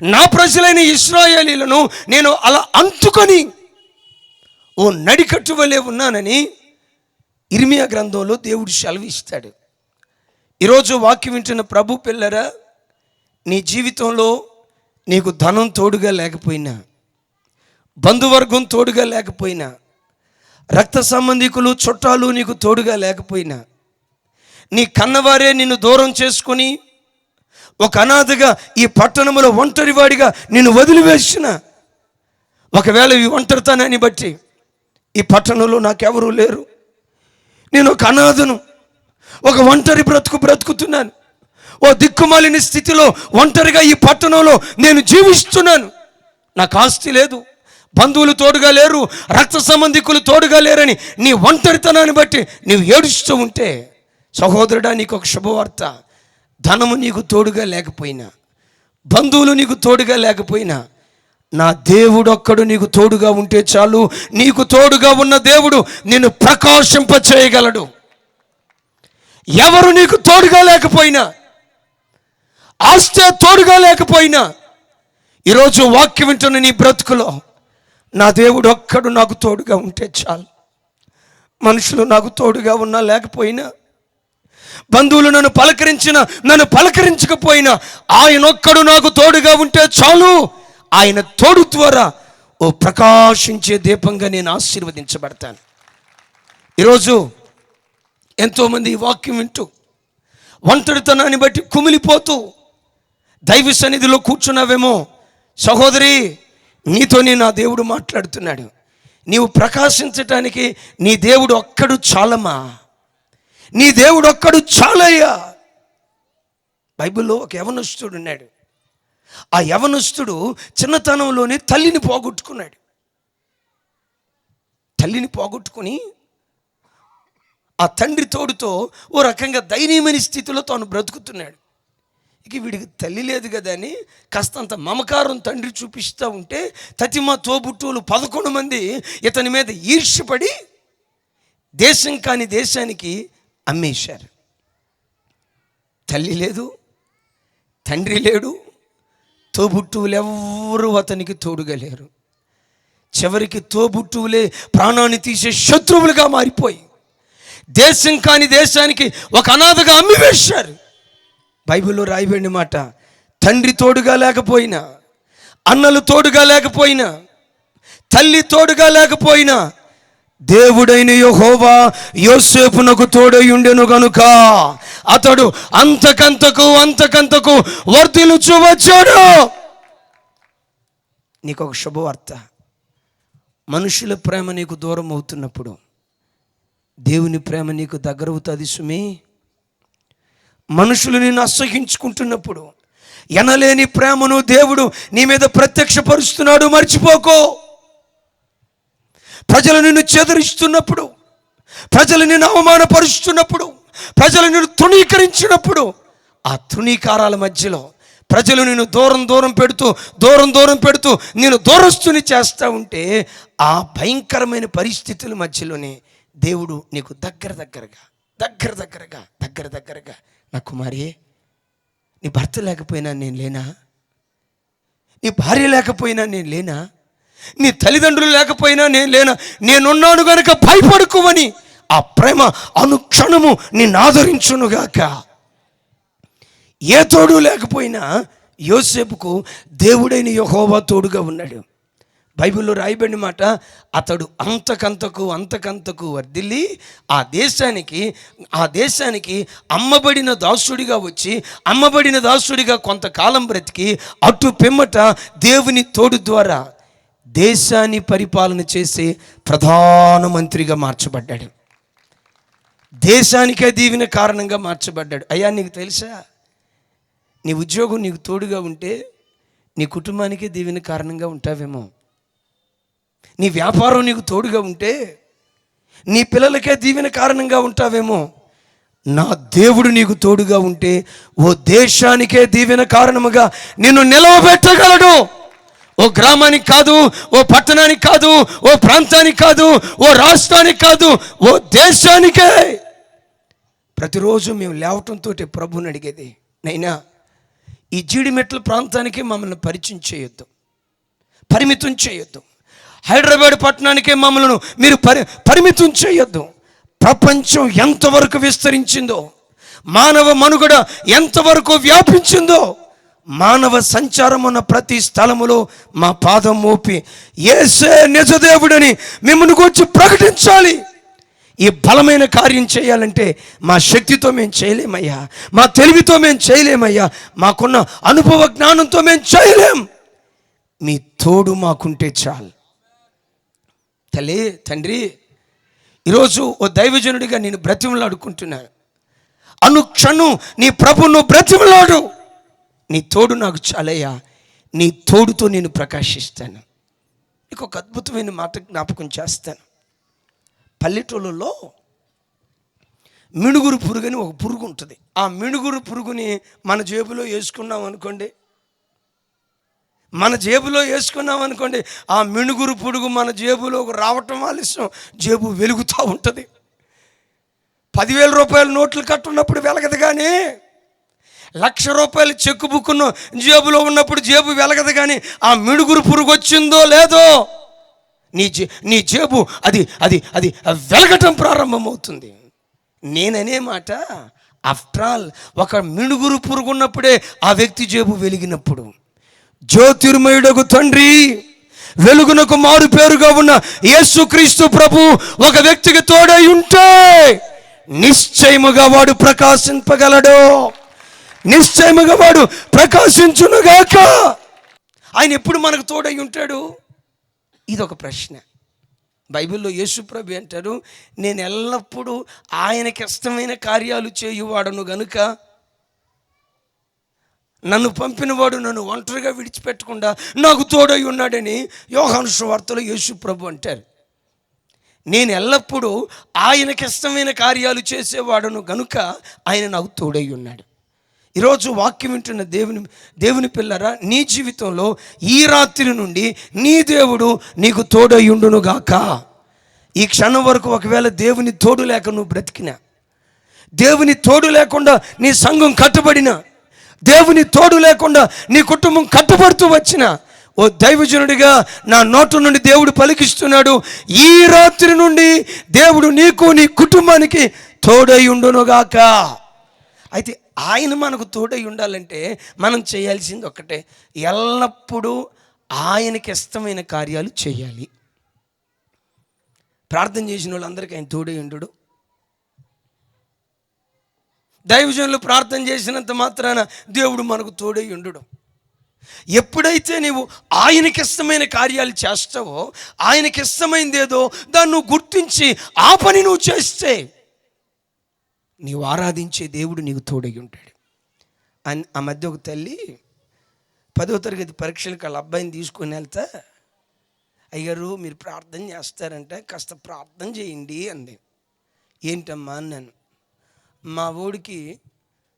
S1: నా ప్రజలైన ఇశ్రాయేలీలను నేను అలా అంటుకొని ఓ నడికట్టు వలె ఉన్నానని ఇర్మియా గ్రంథంలో దేవుడు సెలవిస్తాడు. ఈరోజు వాక్యం వింటున్న ప్రభు పిల్లరా, నీ జీవితంలో నీకు ధనం తోడుగా లేకపోయినా, బంధువర్గం తోడుగా లేకపోయినా, రక్త సంబంధికులు చుట్టాలు నీకు తోడుగా లేకపోయినా, నీ కన్నవారే నిన్ను దూరం చేసుకొని ఒక అనాథగా ఈ పట్టణంలో ఒంటరివాడిగా నిన్ను వదిలివేసిన, ఒకవేళ ఈ ఒంటరితనాన్ని బట్టి ఈ పట్టణంలో నాకెవరూ లేరు, నేను ఒక అనాథను, ఒక ఒంటరి బ్రతుకుతున్నాను, ఓ దిక్కుమాలిన స్థితిలో ఒంటరిగా ఈ పట్టణంలో నేను జీవిస్తున్నాను, నాకు ఆస్తి లేదు, బంధువులు తోడుగా లేరు, రక్త సంబంధికులు తోడుగా లేరని నీ ఒంటరితనాన్ని బట్టి నీవు ఏడుస్తూ ఉంటే, సహోదరుడా, నీకు ఒక శుభవార్త. ధనము నీకు తోడుగా లేకపోయినా, బంధువులు నీకు తోడుగా లేకపోయినా, నా దేవుడు ఒక్కడు నీకు తోడుగా ఉంటే చాలు. నీకు తోడుగా ఉన్న దేవుడు నిన్ను ప్రకాశింప చేయగలడు. ఎవరు నీకు తోడుగా లేకపోయినా, ఆస్తే తోడుగా లేకపోయినా, ఈరోజు వాక్యం వింటున్న నీ బ్రతుకులో నా దేవుడు ఒక్కడు నాకు తోడుగా ఉంటే చాలు. మనుషులు నాకు తోడుగా ఉన్నా లేకపోయినా, బంధువులు నన్ను పలకరించకపోయినా, ఆయన ఒక్కడు నాకు తోడుగా ఉంటే చాలు. ఆయన తోడు ద్వారా ఓ ప్రకాశించే దీపంగా నేను ఆశీర్వదించబడతాను. ఈరోజు ఎంతోమంది ఈ వాక్యం వింటూ ఒంటరితనాన్ని బట్టి కుమిలిపోతూ దైవ సన్నిధిలో కూర్చున్నావేమో. సహోదరి, నీతోనే నా దేవుడు మాట్లాడుతున్నాడు. నీవు ప్రకాశించటానికి నీ దేవుడు ఒక్కడు చాలమ్మా, నీ దేవుడు ఒక్కడు చాలయ్యా. బైబిల్లో ఒక యవనస్తుడు ఉన్నాడు. ఆ యవనస్తుడు చిన్నతనంలోనే తల్లిని పోగొట్టుకున్నాడు. తల్లిని పోగొట్టుకుని ఆ తండ్రి తోడుతో ఓ రకంగా దయనీయమైన స్థితిలో తాను బ్రతుకుతున్నాడు. ఇక వీడికి తల్లి లేదు కదా అని కాస్తంత మమకారం తండ్రి చూపిస్తూ ఉంటే తతిమ తోబుట్టువులు 11 మంది ఇతని మీద ఈర్ష్యపడి దేశం కాని దేశానికి అమ్మేశారు. తల్లి లేదు, తండ్రి లేడు, తోబుట్టువులు ఎవ్వరూ అతనికి తోడుగా లేరు. చివరికి తోబుట్టువులే ప్రాణాన్ని తీసే శత్రువులుగా మారిపోయి దేశం కాని దేశానికి ఒక అనాథగా అమ్మివేశారు. బైబిల్లో రాయబడిన మాట, తండ్రి తోడుగా లేకపోయినా, అన్నలు తోడుగా లేకపోయినా, తల్లి తోడుగా లేకపోయినా దేవుడైన యెహోవా యోసేపునకు తోడై ఉండెను గనుక అతడు అంతకంతకు వర్ధిల్లుచు వచ్చాడు. నీకు ఒక శుభవార్త. మనుషుల ప్రేమ నీకు దూరం అవుతున్నప్పుడు దేవుని ప్రేమ నీకు దగ్గర అవుతుంది సుమి. మనుషులు నిన్ను అసహించుకుంటున్నప్పుడు ఎనలేని ప్రేమను దేవుడు నీ మీద ప్రత్యక్షపరుస్తున్నాడు, మర్చిపోకో. ప్రజలు నిన్ను చెదరిస్తున్నప్పుడు, ప్రజలు నిన్ను అవమానపరుస్తున్నప్పుడు, ప్రజలు నిన్ను తృణీకరించినప్పుడు, ఆ తృణీకారాల మధ్యలో ప్రజలు నిన్ను దూరం పెడుతూ నేను దూరస్తుని చేస్తూ ఉంటే ఆ భయంకరమైన పరిస్థితుల మధ్యలోనే దేవుడు నీకు దగ్గరగా నా కుమారి, నీ భర్త లేకపోయినా నేను లేనా? నీ భార్య లేకపోయినా నేను లేనా? నీ తల్లిదండ్రులు లేకపోయినా నేను లేనా? నేనున్నాను గనుక భయపడుకోమని ఆ ప్రేమ అనుక్షణము నిన్ను ఆదరించునుగాక. ఏ తోడు లేకపోయినా యోసేపుకు దేవుడైన యెహోవా తోడుగా ఉన్నాడు. బైబిల్లో రాయబడిన మాట, అతడు అంతకంతకు వర్ధిల్లి ఆ దేశానికి అమ్మబడిన దాసుడిగా వచ్చి, అమ్మబడిన దాసుడిగా కొంతకాలం బ్రతికి అటు పిమ్మట దేవుని తోడు ద్వారా దేశాన్ని పరిపాలన చేసే ప్రధానమంత్రిగా మార్చబడ్డాడు. దేశానికే దీవెన కారణంగా మార్చబడ్డాడు. అయ్యా, నీకు తెలుసా, నీ ఉద్యోగం నీకు తోడుగా ఉంటే నీ కుటుంబానికే దీవెన కారణంగా ఉంటావేమో. నీ వ్యాపారం నీకు తోడుగా ఉంటే నీ పిల్లలకే దీవెన కారణంగా ఉంటావేమో. నా దేవుడు నీకు తోడుగా ఉంటే ఓ దేశానికే దీవెన కారణముగా నిన్ను నిలవబెట్టగలడు. ఓ గ్రామానికి కాదు, ఓ పట్టణానికి కాదు, ఓ ప్రాంతానికి కాదు, ఓ రాష్ట్రానికి కాదు, ఓ దేశానికే. ప్రతిరోజు మేము లేవటంతో ప్రభుని అడిగేది, నైనా ఈ జీడిమెట్ల ప్రాంతానికి మమ్మల్ని పరిచయం చేయొద్దు, పరిమితం చేయొద్దు. హైదరాబాద్ పట్టణానికే మమ్మల్ని మీరు పరిమితం చేయొద్దు. ప్రపంచం ఎంతవరకు విస్తరించిందో, మానవ మనుగడ ఎంతవరకు వ్యాపించిందో, మానవ సంచారం ఉన్న ప్రతి స్థలములో మా పాదం మోపి యేసే నిజదేవుడని మిమ్మల్ని గురించి ప్రకటించాలి. ఈ బలమైన కార్యం చేయాలంటే మా శక్తితో మేము చేయలేమయ్యా, మా తెలివితో మేము చేయలేమయ్యా, మాకున్న అనుభవ జ్ఞానంతో మేము చేయలేం. మీ తోడు మాకుంటే చాలు. తల్లి, తండ్రి, ఈరోజు ఓ దైవజనుడిగా నేను బ్రతిమలాడుకుంటున్నాను. అనుక్షణం నీ ప్రభును బ్రతిమలాడు. నీ తోడు నాకు చాలయ్యా, నీ తోడుతో నేను ప్రకాశిస్తాను. నీకు ఒక అద్భుతమైన మాట జ్ఞాపకం చేస్తాను. పల్లెటూళ్ళలో మిణుగురు పురుగు అని ఒక పురుగు ఉంటుంది. ఆ మిణుగురు పురుగుని మన జేబులో వేసుకున్నాం అనుకోండి, ఆ మిణుగురు పురుగు మన జేబులో రావటం ఆలస్యం, జేబు వెలుగుతూ ఉంటుంది. 10,000 రూపాయల నోట్లు కట్టున్నప్పుడు వెలగదు, కానీ 1,00,000 రూపాయలు చెక్కు బుక్కును జేబులో ఉన్నప్పుడు జేబు వెలగదు. కానీ ఆ మిణుగురు పురుగు వచ్చిందో లేదో నీ జేబు అది వెలగటం ప్రారంభమవుతుంది. నేననే మాట, ఆఫ్టర్ ఆల్ ఒక మిణుగురు పురుగు ఉన్నప్పుడే ఆ వ్యక్తి జేబు వెలిగినప్పుడు, జ్యోతిర్మయుడకు తండ్రి, వెలుగునకు మారు పేరుగా ఉన్న యేసుక్రీస్తు ప్రభు ఒక వ్యక్తికి తోడై ఉంటే నిశ్చయముగా వాడు ప్రకాశింపగలడు, నిశ్చయముగా వాడు ప్రకాశించునుగాక. ఆయన ఎప్పుడు మనకు తోడై ఉంటాడు? ఇదొక ప్రశ్న. బైబిల్లో యేసు ప్రభు అంటారు, నేను ఎల్లప్పుడూ ఆయనకి ఇష్టమైన కార్యాలు చేయువాడను గనుక నన్ను పంపినవాడు నన్ను ఒంటరిగా విడిచిపెట్టకుండా నాకు తోడై ఉన్నాడని యోహాను సువార్తలో యేసు ప్రభు అంటారు. నేను ఎల్లప్పుడూ ఆయనకి ఇష్టమైన కార్యాలు చేసేవాడును గనుక ఆయన నాకు తోడై ఉన్నాడు. ఈరోజు వాక్యం వింటున్న దేవుని పిల్లరా, నీ జీవితంలో ఈ రాత్రి నుండి నీ దేవుడు నీకు తోడై ఉండునుగాక. ఈ క్షణం వరకు ఒకవేళ దేవుని తోడు లేక నువ్వు బ్రతికినా, దేవుని తోడు లేకుండా నీ సంఘం కట్టుబడిన, దేవుని తోడు లేకుండా నీ కుటుంబం కట్టుబడుతూ వచ్చిన ఓ దైవజనుడిగా నా నోటు నుండి దేవుడు పలికిస్తున్నాడు, ఈ రాత్రి నుండి దేవుడు నీకు నీ కుటుంబానికి తోడై ఉండునుగాక. అయితే ఆయన మనకు తోడై ఉండాలంటే మనం చేయాల్సింది ఒక్కటే, ఎల్లప్పుడూ ఆయనకి ఇష్టమైన కార్యాలు చేయాలి. ప్రార్థన చేసిన వాళ్ళందరికీ ఆయన తోడై ఉండడు. దైవజనులు ప్రార్థన చేసినంత మాత్రాన దేవుడు మనకు తోడై ఉండడు. ఎప్పుడైతే నీవు ఆయనకి ఇష్టమైన కార్యాలు చేస్తావో, ఆయనకి ఇష్టమైంది ఏదో దాన్ని నువ్వు గుర్తించి ఆ పని నువ్వు చేస్తే నీవు ఆరాధించే దేవుడు నీకు తోడై ఉంటాడు. ఆ మధ్య ఒక తల్లి 10వ తరగతి పరీక్షలకు వాళ్ళ అబ్బాయిని తీసుకొని వెళ్తా, అయ్యారు మీరు ప్రార్థన చేస్తారంటే కాస్త ప్రార్థన చేయండి అంది. ఏంటమ్మా అన్నాను. మా ఊడికి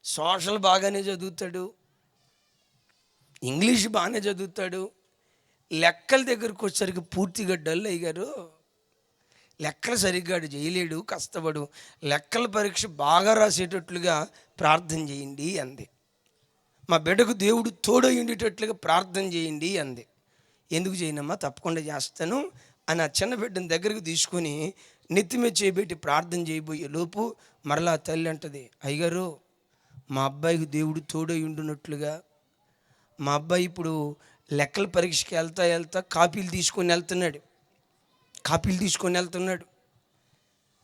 S1: సోషల్ బాగానే చదువుతాడు, ఇంగ్లీష్ బాగానే చదువుతాడు, లెక్కల దగ్గరకు వచ్చేసరికి పూర్తిగా డల్ అయ్యారు, లెక్కలు సరిగ్గా చేయలేడు, కష్టపడు, లెక్కల పరీక్ష బాగా రాసేటట్లుగా ప్రార్థన చేయండి అంది. మా బిడ్డకు దేవుడు తోడై ఉండేటట్లుగా ప్రార్థన చేయండి అంది. ఎందుకు చేయనమ్మా, తప్పకుండా చేస్తాను అని ఆ చిన్న బిడ్డని దగ్గరకు తీసుకొని నెత్తిమే చేయబెట్టి ప్రార్థన చేయబోయే లోపు మరలా తల్లి అంటది, అయ్యగారు మా అబ్బాయికి దేవుడు తోడై ఉండునట్లుగా, మా అబ్బాయి ఇప్పుడు లెక్కల పరీక్షకి వెళ్తా కాపీలు తీసుకొని వెళ్తున్నాడు,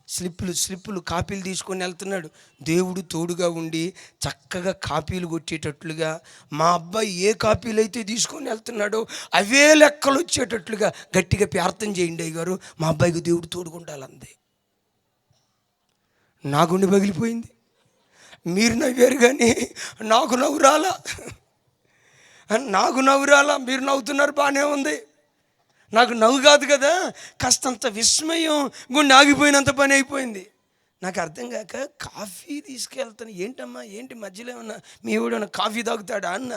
S1: స్లిప్పులు కాపీలు తీసుకొని వెళ్తున్నాడు. దేవుడు తోడుగా ఉండి చక్కగా కాపీలు కొట్టేటట్లుగా, మా అబ్బాయి ఏ కాపీలు అయితే తీసుకొని వెళ్తున్నాడో అవే లెక్కలు వచ్చేటట్లుగా గట్టిగా ప్రార్థన చేయండి అయ్యగారు, మా అబ్బాయికి దేవుడు తోడుకుంటాలంది. నా గుండె పగిలిపోయింది. మీరు నవ్వారు కానీ నాకు నవ్వు రాలా, మీరు నవ్వుతున్నారు బాగానే ఉంది, నాకు నవ్వు కాదు కదా, కాస్తంత విస్మయం, గుండె ఆగిపోయినంత పని అయిపోయింది. నాకు అర్థం కాక కాఫీ తీసుకెళ్తాను, ఏంటమ్మా ఏంటి మధ్యలో ఏమన్నా మీ ఊడన్నా కాఫీ తాగుతాడా అన్న.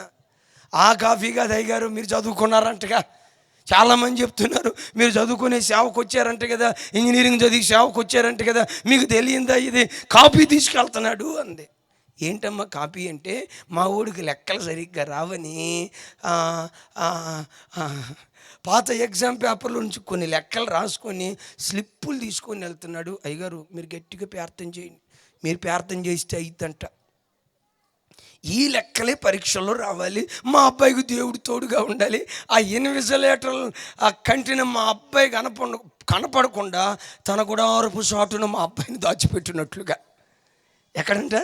S1: ఆ కాఫీ కాదు అయ్యగారు, మీరు చదువుకున్నారంటగా, చాలామంది చెప్తున్నారు మీరు చదువుకునే సేవకు వచ్చారంట కదా, ఇంజనీరింగ్ చదివి సేవకు వచ్చారంట కదా, మీకు తెలియందా ఇది కాఫీ తీసుకెళ్తున్నాడు అంది. ఏంటమ్మా కాపీ అంటే, మా ఊడికి లెక్కలు సరిగ్గా రావని పాత ఎగ్జామ్ పేపర్ల నుంచి కొన్ని లెక్కలు రాసుకొని స్లిప్పులు తీసుకొని వెళ్తున్నాడు. అయ్యగారు మీరు గట్టిగా ప్రార్థన చేయండి, మీరు ప్రార్థన చేస్తే అయిద్దంట, ఈ లెక్కలే పరీక్షల్లో రావాలి, మా అబ్బాయికి దేవుడు తోడుగా ఉండాలి. ఆ ఇన్విజిలేటర్ ఆ కంటిన మా అబ్బాయి కనపడకుండా తన గుడారపు చాటున మా అబ్బాయిని దాచిపెట్టినట్లుగా. ఎక్కడంట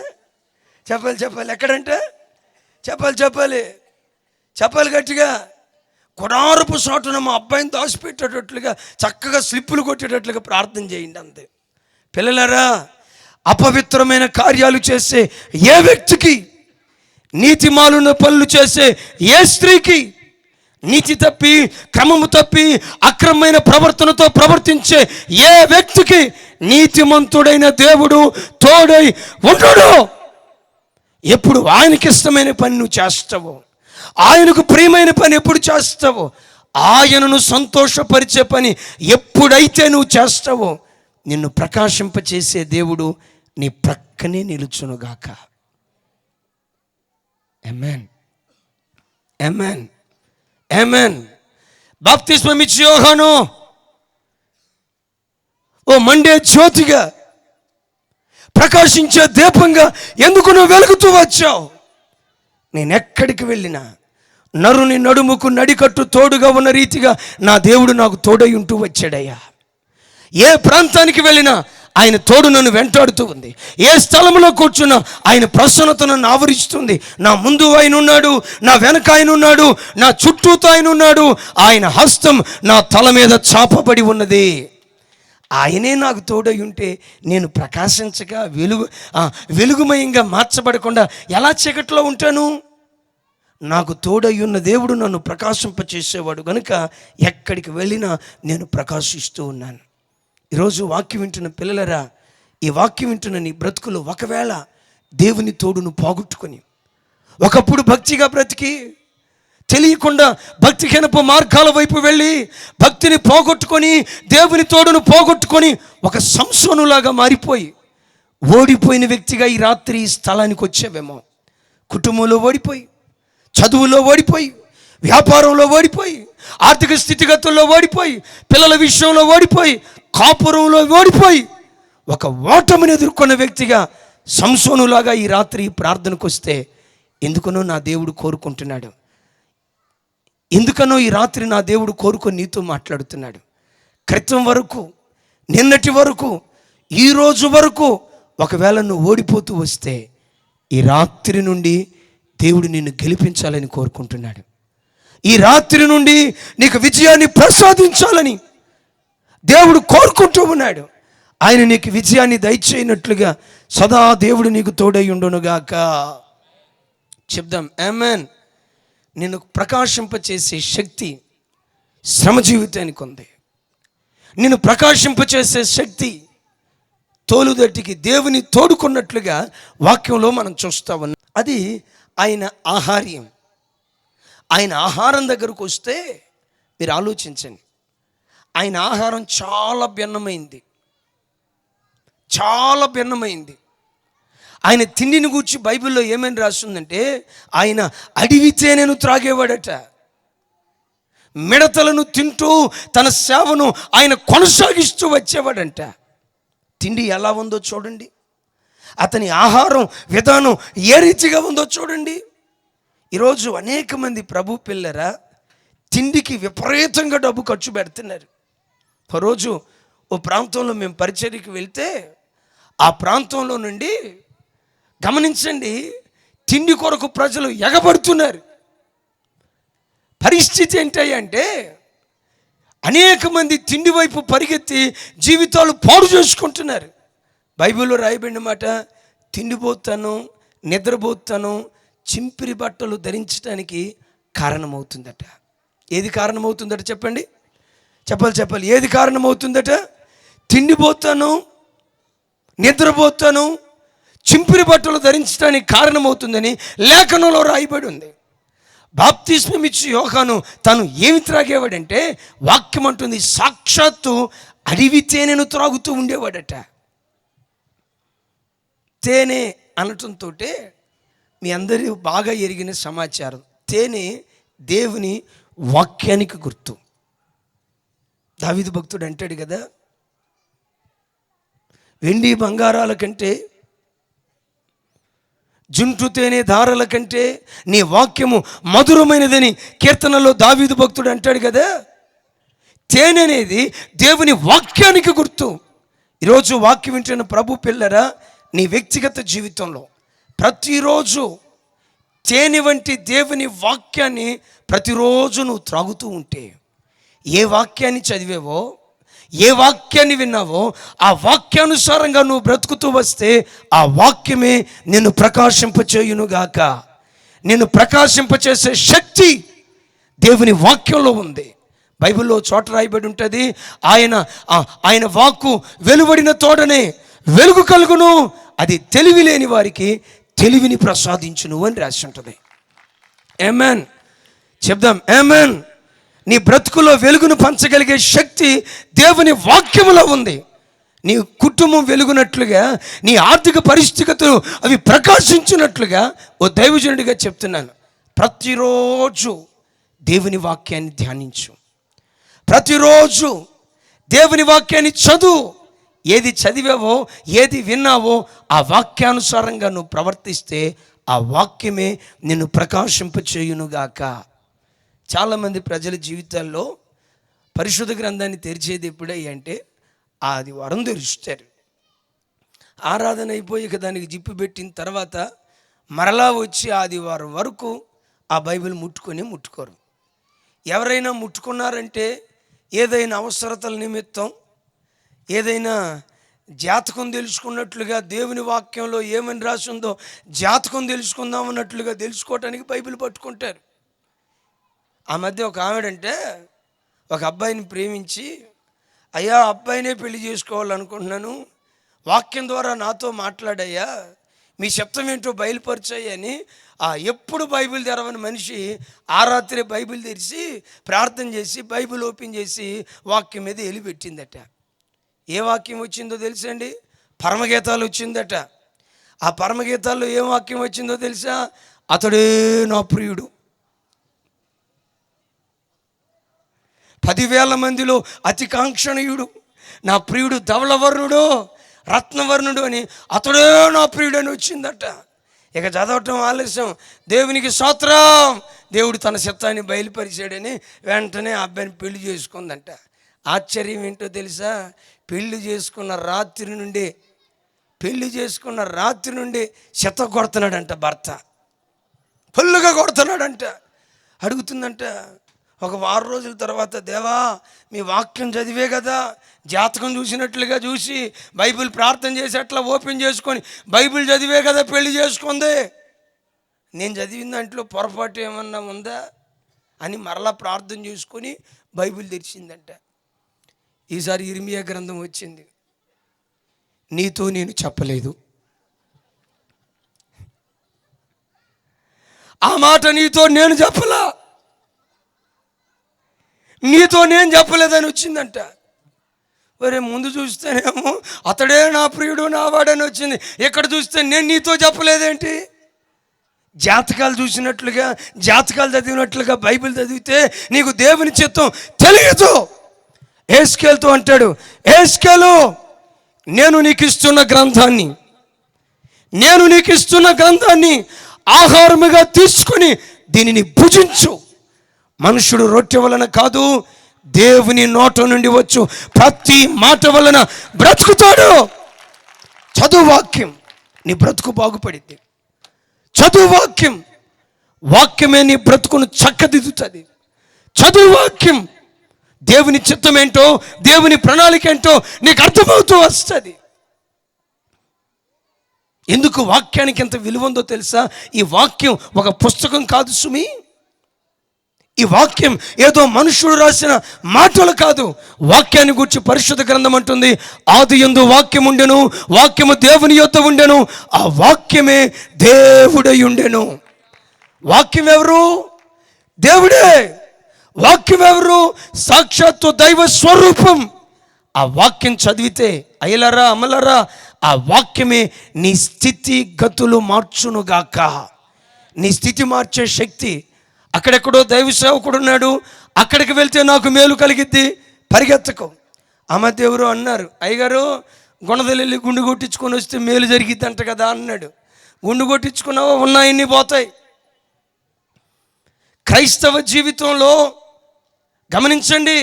S1: చెప్పాలి ఎక్కడంట చెప్పాలి గట్టిగా. గుడారపు చాటున మా అబ్బాయిని దాచిపెట్టేటట్లుగా చక్కగా స్లిప్పులు కొట్టేటట్లుగా ప్రార్థన చేయండి అంతే. పిల్లలారా, అపవిత్రమైన కార్యాలు చేసే ఏ వ్యక్తికి, నీతిమాలిన పనులు చేసే ఏ స్త్రీకి, నీతి తప్పి క్రమము తప్పి అక్రమమైన ప్రవర్తనతో ప్రవర్తించే ఏ వ్యక్తికి నీతిమంతుడైన దేవుడు తోడై ఉండడు. ఎప్పుడు ఆయనకి ఇష్టమైన పని నువ్వు చేస్తావో, ఆయనకు ప్రియమైన పని ఎప్పుడు చేస్తావో, ఆయనను సంతోషపరిచే పని ఎప్పుడైతే నువ్వు చేస్తావో, నిన్ను ప్రకాశింపచేసే దేవుడు నీ ప్రక్కనే నిలుచునుగాక. ఆమేన్ ఆమేన్ ఆమేన్. బాప్తిస్మం ఇచ్చి యోహాను ఓ మండే జ్యోతిగా, ప్రకాశించే దీపంగా ఎందుకు నువ్వు వెలుగుతూ వచ్చావు? నేను ఎక్కడికి వెళ్ళినా నరుని నడుముకు నడికట్టు తోడుగా ఉన్న రీతిగా నా దేవుడు నాకు తోడై ఉంటూ వచ్చాడయ్యా. ఏ ప్రాంతానికి వెళ్ళినా ఆయన తోడు నన్ను వెంటాడుతూ ఉంది. ఏ స్థలంలో కూర్చున్నా ఆయన ప్రసన్నత నన్ను ఆవరిస్తుంది. నా ముందు ఆయన ఉన్నాడు, నా వెనక ఆయన ఉన్నాడు, నా చుట్టూతో ఆయన ఉన్నాడు. ఆయన హస్తం నా తల మీద చాపబడి ఉన్నది. ఆయనే నాకు తోడై ఉంటే నేను ప్రకాశించగా వెలుగుమయంగా మార్చబడకుండా ఎలా చీకట్లో ఉంటాను? నాకు తోడయ్యున్న దేవుడు నన్ను ప్రకాశింపచేసేవాడు కనుక ఎక్కడికి వెళ్ళినా నేను ప్రకాశిస్తూ ఉన్నాను. ఈరోజు వాక్యం వింటున్న పిల్లలరా, ఈ వాక్యం వింటున్న నీ బ్రతుకులు ఒకవేళ దేవుని తోడును పోగొట్టుకొని ఒకప్పుడు భక్తిగా బ్రతికి తెలియకుండా భక్తిహీనపు మార్గాల వైపు వెళ్ళి భక్తిని పోగొట్టుకొని దేవుని తోడును పోగొట్టుకొని ఒక సంసోనులాగా మారిపోయి ఓడిపోయిన వ్యక్తిగా ఈ రాత్రి ఈ స్థలానికి వచ్చావేమో. కుటుంబంలో ఓడిపోయి, చదువులో ఓడిపోయి, వ్యాపారంలో ఓడిపోయి, ఆర్థిక స్థితిగతుల్లో ఓడిపోయి, పిల్లల విషయంలో ఓడిపోయి, కాపురంలో ఓడిపోయి ఒక ఓటమిని ఎదుర్కొన్న వ్యక్తిగా సంసోనులాగా ఈ రాత్రి ప్రార్థనకు వస్తే ఎందుకనో నా దేవుడు కోరుకుంటున్నాడు. ఎందుకనో ఈ రాత్రి నా దేవుడు కోరుకొని నీతో మాట్లాడుతున్నాడు. క్రితం వరకు, నిన్నటి వరకు, ఈరోజు వరకు ఒకవేళ నువ్వు ఓడిపోతూ వస్తే ఈ రాత్రి నుండి దేవుడు నిన్ను గెలిపించాలని కోరుకుంటున్నాడు. ఈ రాత్రి నుండి నీకు విజయాన్ని ప్రసాదించాలని దేవుడు కోరుకుంటూ ఉన్నాడు. ఆయన నీకు విజయాన్ని దయచేయనట్లుగా సదా దేవుడు నీకు తోడై ఉండునుగాక. చెప్దాం ఆమేన్. నిన్ను ప్రకాశింపచేసే శక్తి శ్రమ జీవితానికి ఉంది. నిన్ను ప్రకాశింపచేసే శక్తి తోలుదట్టికి దేవుని తోడుకున్నట్లుగా వాక్యంలో మనం చూస్తా ఉన్నాం. అది ఆయన ఆహార్యం. ఆయన ఆహారం దగ్గరకు వస్తే మీరు ఆలోచించండి, ఆయన ఆహారం చాలా భిన్నమైంది, చాలా భిన్నమైంది. ఆయన తిండిని గూర్చి బైబిల్లో ఏమని రాస్తుందంటే ఆయన అడవి తేనెను త్రాగేవాడట. మిడతలను తింటూ తన సేవను ఆయన కొనసాగిస్తూ వచ్చేవాడంట. తిండి ఎలా ఉందో చూడండి, అతని ఆహారం విధానం ఏ రీతిగా ఉందో చూడండి. ఈరోజు అనేక మంది ప్రభు పిల్లరా తిండికి విపరీతంగా డబ్బు ఖర్చు పెడుతున్నారు. ఒకరోజు ఓ ప్రాంతంలో మేము పరిచర్యకి వెళ్తే ఆ ప్రాంతంలో నుండి గమనించండి, తిండి కొరకు ప్రజలు ఎగబడుతున్నారు. పరిస్థితి ఏంటంటే అనేక మంది తిండి వైపు పరిగెత్తి జీవితాలు పాడు చేసుకుంటున్నారు. బైబిల్లో రాయబడిన మాట, తిండిపోతాను, నిద్రపోతాను, చింపిరి బట్టలు ధరించడానికి కారణమవుతుందట. ఏది కారణమవుతుందట చెప్పండి, చెప్పాలి. ఏది కారణమవుతుందట? తిండిపోతాను, నిద్రపోతాను, చింపిరి బట్టలు ధరించడానికి కారణమవుతుందని లేఖనంలో రాయబడి ఉంది. బాప్తిస్మం ఇచ్చి యోహాను తను ఏమి త్రాగేవాడంటే వాక్యం అంటుంది సాక్షాత్తు అడవి తేనెను త్రాగుతూ ఉండేవాడట. తేనె అనటంతో మీ అందరూ బాగా ఎరిగిన సమాచారం, తేనె దేవుని వాక్యానికి గుర్తు. దావీదు భక్తుడు అంటాడు కదా, వెండి బంగారాల కంటే, జుంటు తేనె దారాల కంటే నీ వాక్యము మధురమైనదని కీర్తనలో దావీదు భక్తుడు అంటాడు కదా. తేనె అనేది దేవుని వాక్యానికి గుర్తు. ఈరోజు వాక్యం వింటున్న ప్రభు పిల్లరా, నీ వ్యక్తిగత జీవితంలో ప్రతిరోజు తేనె వంటి దేవుని వాక్యాన్ని ప్రతిరోజు నువ్వు త్రాగుతూ ఉంటే, ఏ వాక్యాన్ని చదివేవో, ఏ వాక్యాన్ని విన్నావో ఆ వాక్యానుసారంగా నువ్వు బ్రతుకుతూ వస్తే ఆ వాక్యమే నిన్ను ప్రకాశింపచేయునుగాక. నిన్ను ప్రకాశింపచేసే శక్తి దేవుని వాక్యంలో ఉంది. బైబిల్లో చోట రాయబడి ఉంటుంది, ఆయన వాక్కు వెలువడిన తోడనే వెలుగు కలుగును, అది తెలివి లేని వారికి తెలివిని ప్రసాదించును అని రాసి ఉంటుంది. ఆమేన్. చెప్దాం ఆమేన్. నీ బ్రతుకులో వెలుగును పంచగలిగే శక్తి దేవుని వాక్యములో ఉంది. నీ కుటుంబం వెలుగునట్లుగా, నీ ఆర్థిక పరిస్థితులు అవి ప్రకాశించినట్లుగా ఓ దైవజనుడిగా చెప్తున్నాను, ప్రతిరోజు దేవుని వాక్యాన్ని ధ్యానించు, ప్రతిరోజు దేవుని వాక్యాన్ని చదువు. ఏది చదివావో, ఏది విన్నావో ఆ వాక్యానుసారంగా నువ్వు ప్రవర్తిస్తే ఆ వాక్యమే నిన్ను ప్రకాశింపచేయునుగాక. చాలామంది ప్రజల జీవితాల్లో పరిశుద్ధ గ్రంథాన్ని తెరిచేది ఎప్పుడై అంటే ఆదివారం తెరుస్తారు. ఆరాధన అయిపోయి దానికి జిప్పు పెట్టిన తర్వాత మరలా వచ్చి ఆదివారం వరకు ఆ బైబిల్ ముట్టుకోరు. ఎవరైనా ముట్టుకున్నారంటే ఏదైనా అవసరతల నిమిత్తం, ఏదైనా జాతకం తెలుసుకున్నట్లుగా దేవుని వాక్యంలో ఏమని రాసి ఉందో జాతకం తెలుసుకుందాం అన్నట్లుగా తెలుసుకోవటానికి బైబిల్ పట్టుకుంటారు. ఆ మధ్య ఒక ఆవిడంటే ఒక అబ్బాయిని ప్రేమించి, అయ్యా అబ్బాయినే పెళ్లి చేసుకోవాలనుకుంటున్నాను, వాక్యం ద్వారా నాతో మాట్లాడయ్యా, మీ శబ్దం ఏంటో బయలుపరిచాయి అని ఎప్పుడు బైబిల్ తెరవని మనిషి ఆ రాత్రి బైబిల్ తెరిచి ప్రార్థన చేసి బైబిల్ ఓపెన్ చేసి వాక్యం మీద ఎలిపెట్టిందట. ఏ వాక్యం వచ్చిందో తెలుసండి? పరమగీతాలు వచ్చిందట. ఆ పరమగీతాల్లో ఏం వాక్యం వచ్చిందో తెలుసా? అతడే నా ప్రియుడు, 10,000 మందిలో అతి కాంక్షణీయుడు, నా ప్రియుడు ధవళవర్ణుడు రత్నవర్ణుడు అని, అతడే నా ప్రియుడు అని వచ్చిందట. ఇక చదవటం ఆలస్యం. దేవునికి స్తోత్రం, దేవుడు తన చిత్తాన్ని బయలుపరిచాడని వెంటనే ఆ అబ్బాయిని పెళ్లి చేసుకుందంట. ఆశ్చర్యం ఏంటో తెలుసా? పెళ్లి చేసుకున్న రాత్రి నుండి చెత్త కొడుతున్నాడంట భర్త, ఫుల్లుగా కొడుతున్నాడంట. అడుగుతుందంట ఒక 6 రోజుల తర్వాత, దేవా మీ వాక్యం చదివే కదా, జాతకం చూసినట్లుగా చూసి బైబిల్ ప్రార్థన చేసి అట్లా ఓపెన్ చేసుకొని బైబిల్ చదివే కదా పెళ్లి చేసుకుంది, నేను చదివిన దాంట్లో పొరపాటు ఏమన్నా ఉందా అని మరలా ప్రార్థన చేసుకొని బైబిల్ తెరిచిందంట. ఈసారి ఇర్మియా గ్రంథం వచ్చింది. నీతో నేను చెప్పలేదు, ఆ మాట నీతో నేను చెప్పలా, నీతో నేను చెప్పలేదని వచ్చిందంట. మరి ముందు చూస్తేనేమో అతడే నా ప్రియుడు నా వాడని వచ్చింది, ఇక్కడ చూస్తే నేను నీతో చెప్పలేదేంటి? జాతకాలు చూసినట్లుగా జాతకాలు చదివినట్లుగా బైబిల్ చదివితే నీకు దేవుని చిత్తం తెలియదు. ఏస్కేలుతో అంటాడు, ఏస్కేలు నేను నీకు ఇస్తున్న గ్రంథాన్ని ఆహారముగా తీసుకుని దీనిని భుజించు. మనుషుడు రొట్టె వలన కాదు, దేవుని నోట నుండి వచ్చు ప్రతి మాట వలన బ్రతుకుతాడు. చదువు వాక్యం, నీ బ్రతుకు బాగుపడింది. చదువు వాక్యమే నీ బ్రతుకును చక్కదిద్దుతుంది. చదువు వాక్యం, దేవుని చిత్తం ఏంటో దేవుని ప్రణాళిక ఏంటో నీకు అర్థమవుతూ వస్తుంది. ఎందుకు వాక్యానికి ఎంత విలువ ఉందో తెలుసా? ఈ వాక్యం ఒక పుస్తకం కాదు సుమి. ఈ వాక్యం ఏదో మనుషుడు రాసిన మాటలు కాదు. వాక్యాన్ని గురించి పరిశుద్ధ గ్రంథం అంటుంది, ఆదియందు వాక్యం ఉండెను, వాక్యము దేవుని యొద్ద ఉండెను, ఆ వాక్యమే దేవుడై ఉండెను. వాక్యం ఎవరు? దేవుడే. వాక్యం ఎవరు? సాక్షాత్తు దైవ స్వరూపం. ఆ వాక్యం చదివితే అయ్యలరా అమలరా, ఆ వాక్యమే నీ స్థితి గతులు మార్చునుగాక. నీ స్థితి మార్చే శక్తి. అక్కడెక్కడో దైవ సేవకుడు ఉన్నాడు, అక్కడికి వెళ్తే నాకు మేలు కలిగిద్ది, పరిగెత్తకు. ఆ మధ్య ఎవరు అన్నారు, అయ్యగారు గుణదలెళ్ళి గుండు కొట్టించుకొని వస్తే మేలు జరిగిద్దంట కదా అన్నాడు. గుండు కొట్టించుకున్నావో ఉన్నాయన్నీ పోతాయి. క్రైస్తవ జీవితంలో గమనించండి,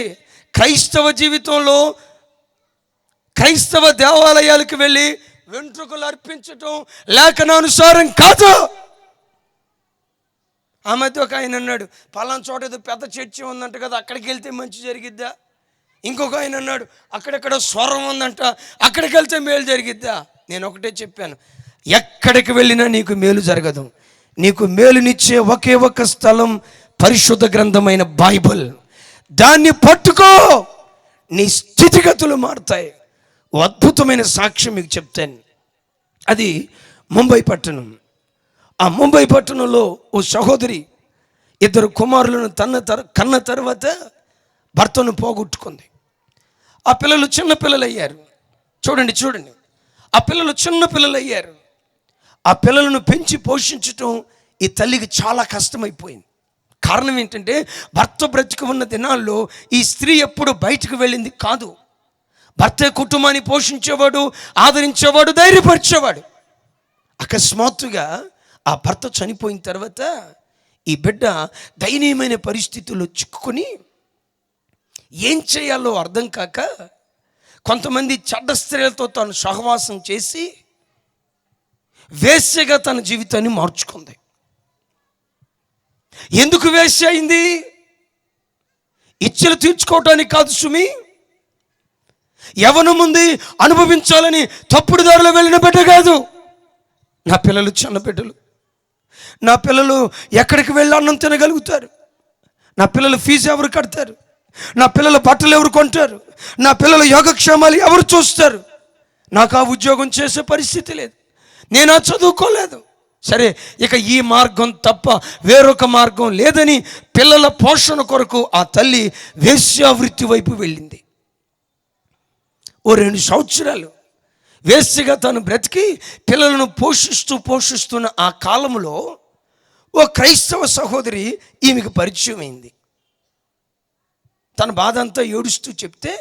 S1: క్రైస్తవ దేవాలయాలకు వెళ్ళి వెంట్రుకలు అర్పించటం లేఖనానుసారం కాదు. ఆ మధ్య ఒక ఆయన అన్నాడు, పలానా చోట ఏదో పెద్ద చర్చి ఉందంట కదా, అక్కడికి వెళ్తే మంచి జరిగిద్దా? ఇంకొక ఆయన అన్నాడు, అక్కడెక్కడ స్వరం ఉందంట, అక్కడికి వెళ్తే మేలు జరిగిద్దా? నేను ఒకటే చెప్పాను, ఎక్కడికి వెళ్ళినా నీకు మేలు జరగదు. నీకు మేలునిచ్చే ఒకే ఒక స్థలం పరిశుద్ధ గ్రంథమైన బైబిల్. దాన్ని పట్టుకో, నీ స్థితిగతులు మారుతాయి. అద్భుతమైన సాక్ష్యం మీకు చెప్తాను. అది ముంబై పట్టణం. ఆ ముంబై పట్టణంలో ఓ సహోదరి 2 కుమారులను కన్న తర్వాత భర్తను పోగొట్టుకుంది. ఆ పిల్లలు చిన్న పిల్లలు అయ్యారు. చూడండి, ఆ పిల్లలు చిన్న పిల్లలు అయ్యారు. ఆ పిల్లలను పెంచి పోషించటం ఈ తల్లికి చాలా కష్టమైపోయింది. కారణం ఏంటంటే, భర్త బ్రతికి ఉన్న దినాల్లో ఈ స్త్రీ ఎప్పుడు బయటకు వెళ్ళింది కాదు. భర్త కుటుంబాన్ని పోషించేవాడు, ఆదరించేవాడు, ధైర్యపరిచేవాడు. అకస్మాత్తుగా ఆ భర్త చనిపోయిన తర్వాత ఈ బిడ్డ దయనీయమైన పరిస్థితుల్లో చిక్కుకొని ఏం చేయాలో అర్థం కాక కొంతమంది చెడ్డ స్త్రీలతో తాను సహవాసం చేసి వేశ్యగా తన జీవితాన్ని మార్చుకుంది. ఎందుకు వేశ్య అయింది? ఇచ్చలు తీర్చుకోవటానికి కాదు సుమి. యవ్వనం ఉంది అనుభవించాలని తప్పుడు దారిలో వెళ్ళిన బిడ్డ కాదు. నా పిల్లలు చిన్న బిడ్డలు. నా పిల్లలు ఎక్కడికి వెళ్ళి అన్నం తినగలుగుతారు? నా పిల్లల ఫీజు ఎవరు కడతారు? నా పిల్లల బట్టలు ఎవరు కొంటారు? నా పిల్లల యోగక్షేమాలు ఎవరు చూస్తారు? నాకు ఆ ఉద్యోగం చేసే పరిస్థితి లేదు, నేను ఆ చదువుకోలేదు. సరే, ఇక ఈ మార్గం తప్ప వేరొక మార్గం లేదని పిల్లల పోషణ కొరకు ఆ తల్లి వేశ్యావృత్తి వైపు వెళ్ళింది. ఓ 2 సంవత్సరాలు వేశ్యగా తను బ్రతికి పిల్లలను పోషిస్తున్న ఆ కాలంలో ఓ క్రైస్తవ సహోదరి ఈమెకు పరిచయం అయింది. తన బాధ అంతా ఏడుస్తూ చెప్తే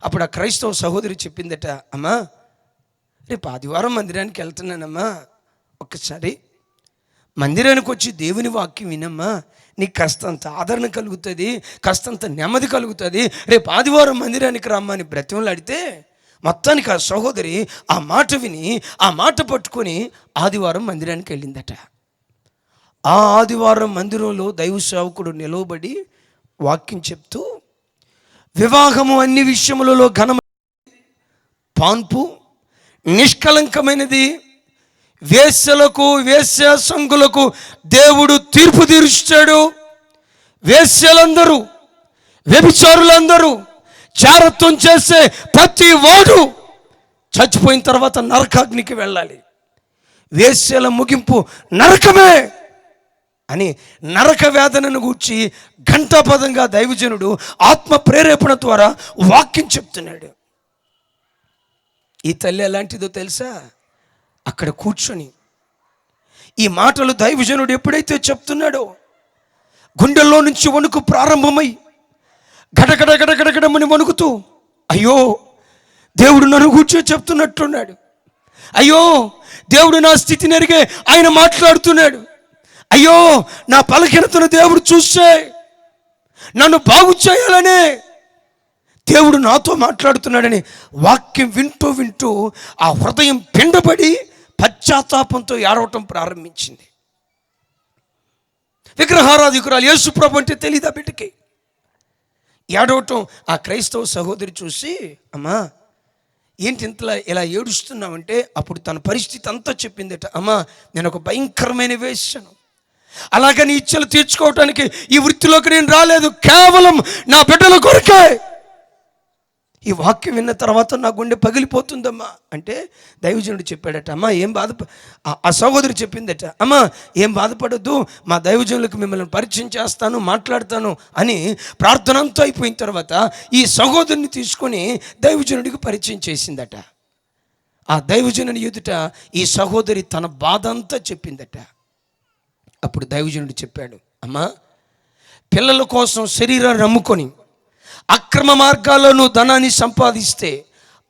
S1: అప్పుడు ఆ క్రైస్తవ సహోదరి చెప్పిందట, అమ్మా రేపు ఆదివారం మందిరానికి వెళ్తున్నానమ్మా, ఒక్కసారి మందిరానికి వచ్చి దేవుని వాక్యం వినమ్మా, నీకు కాస్తంత ఆదరణ కలుగుతుంది, కాస్తంత నెమ్మది కలుగుతుంది, రేపు ఆదివారం మందిరానికి రమ్మని బ్రతిమలాడితే మొత్తానికి ఆ సహోదరి ఆ మాట విని ఆ మాట పట్టుకొని ఆదివారం మందిరానికి వెళ్ళిందట. ఆ ఆదివారం మందిరంలో దైవ సేవకుడు నిలవబడి వాక్యం చెప్తూ, వివాహము అన్ని విషయములలో ఘనమైనది, పాన్పు నిష్కలంకమైనది, వేశ్యలకు వేశ్య సంఘులకు దేవుడు తీర్పు తీరుస్తాడు, వేశ్యలందరూ వ్యభిచారులందరూ జారత్వం చేసే ప్రతి వాడు చచ్చిపోయిన తర్వాత నరకాగ్నికి వెళ్ళాలి, వేశ్యల ముగింపు నరకమే అని నరక వేదనను గూర్చి ఘంటాపదంగా దైవజనుడు ఆత్మ ప్రేరేపణ ద్వారా వాక్యం చెప్తున్నాడు. ఈ తల్లి ఎలాంటిదో తెలుసా? అక్కడ కూర్చొని ఈ మాటలు దైవజనుడు ఎప్పుడైతే చెప్తున్నాడో గుండెల్లో నుంచి వణుకు ప్రారంభమై గడగడ గడగడగడమని వణుకుతూ, అయ్యో దేవుడు నన్ను కూర్చొని చెప్తున్నట్టున్నాడు, అయ్యో దేవుడు నా స్థితిని ఎరిగే ఆయన మాట్లాడుతున్నాడు, అయ్యో నా పలకినతను దేవుడు చూస్తే నన్ను బాగు చేయాలనే దేవుడు నాతో మాట్లాడుతున్నాడని వాక్యం వింటూ వింటూ ఆ హృదయం పిండబడి పశ్చాత్తాపంతో ఏడవటం ప్రారంభించింది. విగ్రహారాధికురాలు యేసుప్రభు అంటే తెలీదా బిడ్డకి? ఏడవటం ఆ క్రైస్తవ సహోదరి చూసి, అమ్మా ఏంటి ఇంతలా ఇలా ఏడుస్తున్నావంటే అప్పుడు తన పరిస్థితి అంతా చెప్పిందట. అమ్మా నేను ఒక భయంకరమైన వేశ్యను, అలాగని ఇచ్చలు తీర్చుకోవటానికి ఈ వృత్తిలోకి నేను రాలేదు, కేవలం నా బిడ్డల కొరకే. ఈ వాక్యం విన్న తర్వాత నా గుండె పగిలిపోతుందమ్మా అంటే దైవజనుడు చెప్పాడట, అమ్మా ఏం ఆ సహోదరి చెప్పిందట, అమ్మా ఏం బాధపడద్దు, మా దైవజనులకు మిమ్మల్ని పరిచయం చేస్తాను, మాట్లాడతాను అని ప్రార్థన అంతా అయిపోయిన తర్వాత ఈ సహోదరుని తీసుకొని దైవజనుడికి పరిచయం చేసిందట. ఆ దైవజనుని ఎదుట ఈ సహోదరి తన బాధ అంతా చెప్పిందట. అప్పుడు దైవజనుడు చెప్పాడు, అమ్మా పిల్లల కోసం శరీరాన్ని నమ్ముకొని అక్రమ మార్గాలను ధనాన్ని సంపాదిస్తే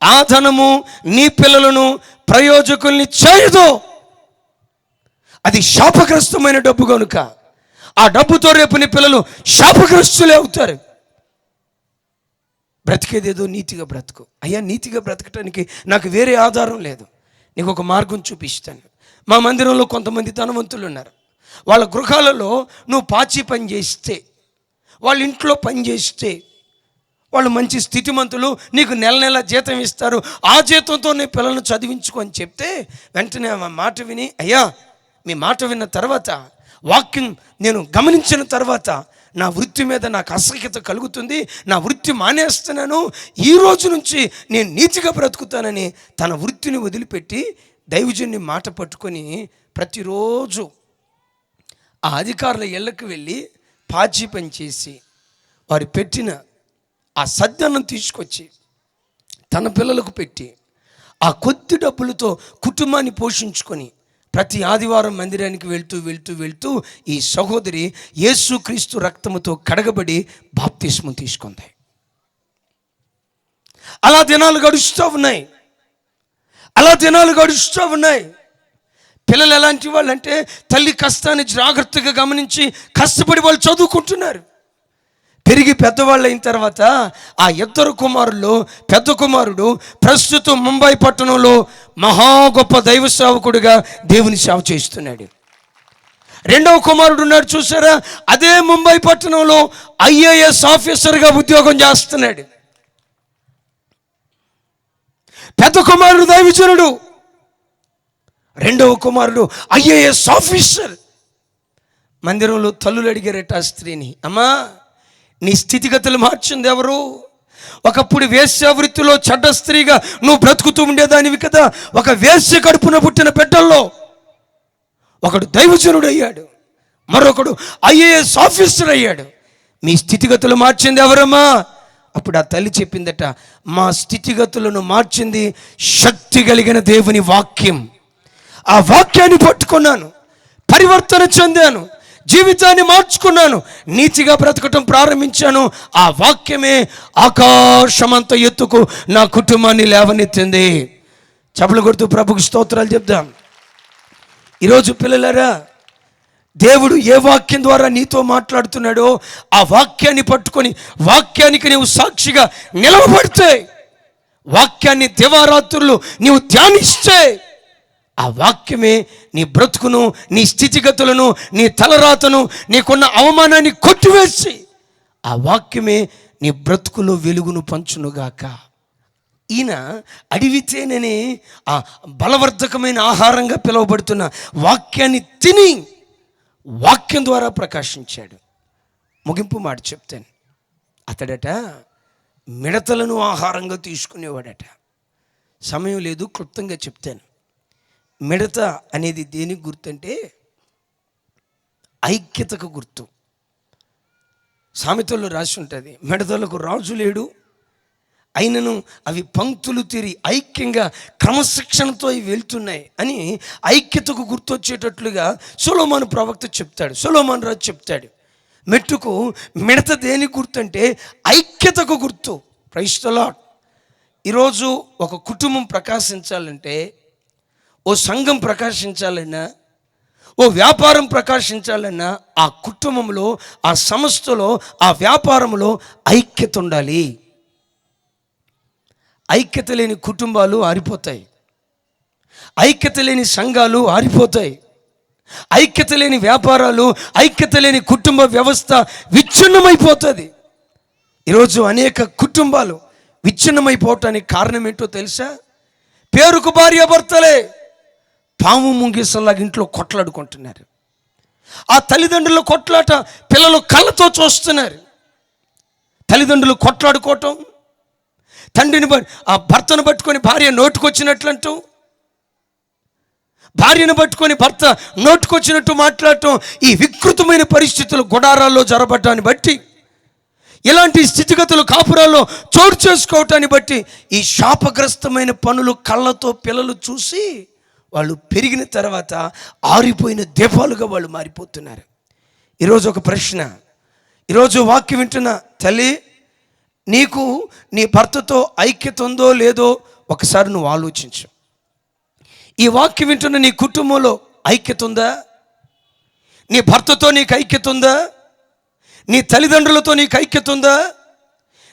S1: ఆ ధనము నీ పిల్లలను ప్రయోజకుల్ని చేయదు. అది శాపగ్రస్తమైన డబ్బు కనుక ఆ డబ్బుతో రేపు నీ పిల్లలు శాపగ్రస్తులే అవుతారు. బ్రతికేదేదో నీతిగా బ్రతుకు. అయ్యా నీతిగా బ్రతకటానికి నాకు వేరే ఆధారం లేదు, నీకు ఒక మార్గం చూపిస్తాను. మా మందిరంలో కొంతమంది ధనవంతులు ఉన్నారు. వాళ్ళ గృహాలలో నువ్వు పాచి పని చేస్తే, వాళ్ళ ఇంట్లో పని చేస్తే వాళ్ళు మంచి స్థితిమంతులు, నీకు నెల నెల జీతం ఇస్తారు, ఆ జీతంతో నీ పిల్లలను చదివించుకో అని చెప్తే వెంటనే ఆ మాట విని, అయ్యా మీ మాట విన్న తర్వాత వాక్యం నేను గమనించిన తర్వాత నా వృత్తి మీద నాకు అసహ్యత కలుగుతుంది, నా వృత్తి మానేస్తున్నాను, ఈ రోజు నుంచి నేను నీతిగా బ్రతుకుతానని తన వృత్తిని వదిలిపెట్టి దైవజనుని మాట పట్టుకొని ప్రతిరోజు ఆ అధికారుల ఇళ్ళకు వెళ్ళి పాచి పని చేసి వారు పెట్టిన ఆ సద్దన్నం తీసుకొచ్చి తన పిల్లలకు పెట్టి ఆ కొద్ది డబ్బులతో కుటుంబాన్ని పోషించుకొని ప్రతి ఆదివారం మందిరానికి వెళ్తూ వెళ్తూ వెళ్తూ ఈ సహోదరి యేసుక్రీస్తు రక్తముతో కడగబడి బాప్తిస్మం తీసుకుంది. అలా దినాలు గడుస్తూ ఉన్నాయి, అలా దినాలు గడుస్తూ ఉన్నాయి. పిల్లలు ఎలాంటి వాళ్ళు అంటే తల్లి కష్టాన్ని జాగ్రత్తగా గమనించి కష్టపడి వాళ్ళు చదువుకుంటున్నారు. పెరిగి పెద్దవాళ్ళు అయిన తర్వాత ఆ ఇద్దరు కుమారుల్లో పెద్ద కుమారుడు ప్రస్తుతం ముంబై పట్టణంలో మహా గొప్ప దైవ సేవకుడిగా దేవుని సేవ చేస్తున్నాడు. రెండవ కుమారుడు ఉన్నాడు చూసారా, అదే ముంబై పట్టణంలో IAS ఆఫీసర్గా ఉద్యోగం చేస్తున్నాడు. పెద్ద కుమారుడు దైవజనుడు, రెండవ కుమారుడు ఐఏఎస్ ఆఫీసర్. మందిరంలో తల్లులు అడిగారట ఆ స్త్రీని, అమ్మా నీ స్థితిగతులు మార్చింది ఎవరు? ఒకప్పుడు వేశ్యావృత్తిలో చెడ్డ స్త్రీగా నువ్వు బ్రతుకుతూ ఉండేదానివి కదా. ఒక వేశ్య కడుపున పుట్టిన బిడ్డల్లో ఒకడు దైవజనుడు అయ్యాడు, మరొకడు ఐఏఎస్ ఆఫీసర్ అయ్యాడు. మీ స్థితిగతులు మార్చింది ఎవరమ్మా? అప్పుడు ఆ తల్లి చెప్పిందట, మా స్థితిగతులను మార్చింది శక్తి కలిగిన దేవుని వాక్యం. ఆ వాక్యాన్ని పట్టుకున్నాను, పరివర్తన చెందాను, జీవితాన్ని మార్చుకున్నాను, నీతిగా బ్రతకటం ప్రారంభించాను. ఆ వాక్యమే ఆకాశమంత ఎత్తుకు నా కుటుంబాన్ని లేవనెత్తింది. చప్పలు కొడుతూ ప్రభుకు స్తోత్రాలు చెప్దాం. ఈరోజు పిల్లలారా, దేవుడు ఏ వాక్యం ద్వారా నీతో మాట్లాడుతున్నాడో ఆ వాక్యాన్ని పట్టుకొని వాక్యానికి నీవు సాక్షిగా నిలవబడితే, వాక్యాన్ని దివారాత్రులు నీవు ధ్యానిస్తే, ఆ వాక్యమే నీ బ్రతుకును, నీ స్థితిగతులను, నీ తలరాతను, నీకున్న అవమానాన్ని కొట్టివేసి ఆ వాక్యమే నీ బ్రతుకులో వెలుగును పంచునుగాక. ఈయన అడిగితేనని ఆ బలవర్ధకమైన ఆహారంగా పిలువబడుతున్న వాక్యాన్ని తిని వాక్యం ద్వారా ప్రకాశించాడు. ముగింపు మాట చెప్తాను. అతడట మిడతలను ఆహారంగా తీసుకునేవాడట. సమయం లేదు, క్లుప్తంగా చెప్తాను. మిడత అనేది దేనికి గుర్తు అంటే ఐక్యతకు గుర్తు. సామెతల్లో రాసి ఉంటుంది, మిడతలకు రాజు లేడు, అయినను అవి పంక్తులు తీరి ఐక్యంగా క్రమశిక్షణతో వెళ్తున్నాయి అని ఐక్యతకు గుర్తొచ్చేటట్లుగా సొలొమోను ప్రవక్త చెప్తాడు, సొలొమోను రాజు చెప్తాడు. మెట్టుకు మిడత దేనికి గుర్తు అంటే ఐక్యతకు గుర్తు. Praise the Lord. ఈరోజు ఒక కుటుంబం ప్రకాశించాలంటే, ఓ సంఘం ప్రకాశించాలన్నా, ఓ వ్యాపారం ప్రకాశించాలన్నా, ఆ కుటుంబంలో, ఆ సంస్థలో, ఆ వ్యాపారంలో ఐక్యత ఉండాలి. ఐక్యత లేని కుటుంబాలు ఆరిపోతాయి, ఐక్యత లేని సంఘాలు ఆరిపోతాయి, ఐక్యత లేని వ్యాపారాలు, ఐక్యత లేని కుటుంబ వ్యవస్థ విచ్ఛిన్నమైపోతుంది. ఈరోజు అనేక కుటుంబాలు విచ్ఛిన్నమైపోవటానికి కారణం ఏంటో తెలుసా? పేరుకు భార్యాభర్తలే పాము ముంగిసలాగా ఇంట్లో కొట్లాడుకుంటున్నారు. ఆ తల్లిదండ్రుల కొట్లాట పిల్లలు కళ్ళతో చూస్తున్నారు. తల్లిదండ్రులు కొట్లాడుకోవటం, తండ్రిని ఆ భర్తను పట్టుకొని భార్య నోటుకొచ్చినట్లంటూ, భార్యను పట్టుకొని భర్త నోటుకొచ్చినట్టు మాట్లాడటం, ఈ వికృతమైన పరిస్థితులు గుడారాల్లో జరగబడ్డాన్ని బట్టి, ఇలాంటి స్థితిగతులు కాపురాల్లో చోటు చేసుకోవటాన్ని బట్టి ఈ శాపగ్రస్తమైన పనులు కళ్ళతో పిల్లలు చూసి వాళ్ళు పెరిగిన తర్వాత ఆరిపోయిన దీపాలుగా వాళ్ళు మారిపోతున్నారు. ఈరోజు ఒక ప్రశ్న, ఈరోజు వాక్యం వింటున్న తల్లి, నీకు నీ భర్తతో ఐక్యత ఉందో లేదో ఒకసారి నువ్వు ఆలోచించు. ఈ వాక్యం వింటున్న నీ కుటుంబంలో ఐక్యత ఉందా? నీ భర్తతో నీకు ఐక్యత ఉందా? నీ తల్లిదండ్రులతో నీకు ఐక్యత ఉందా?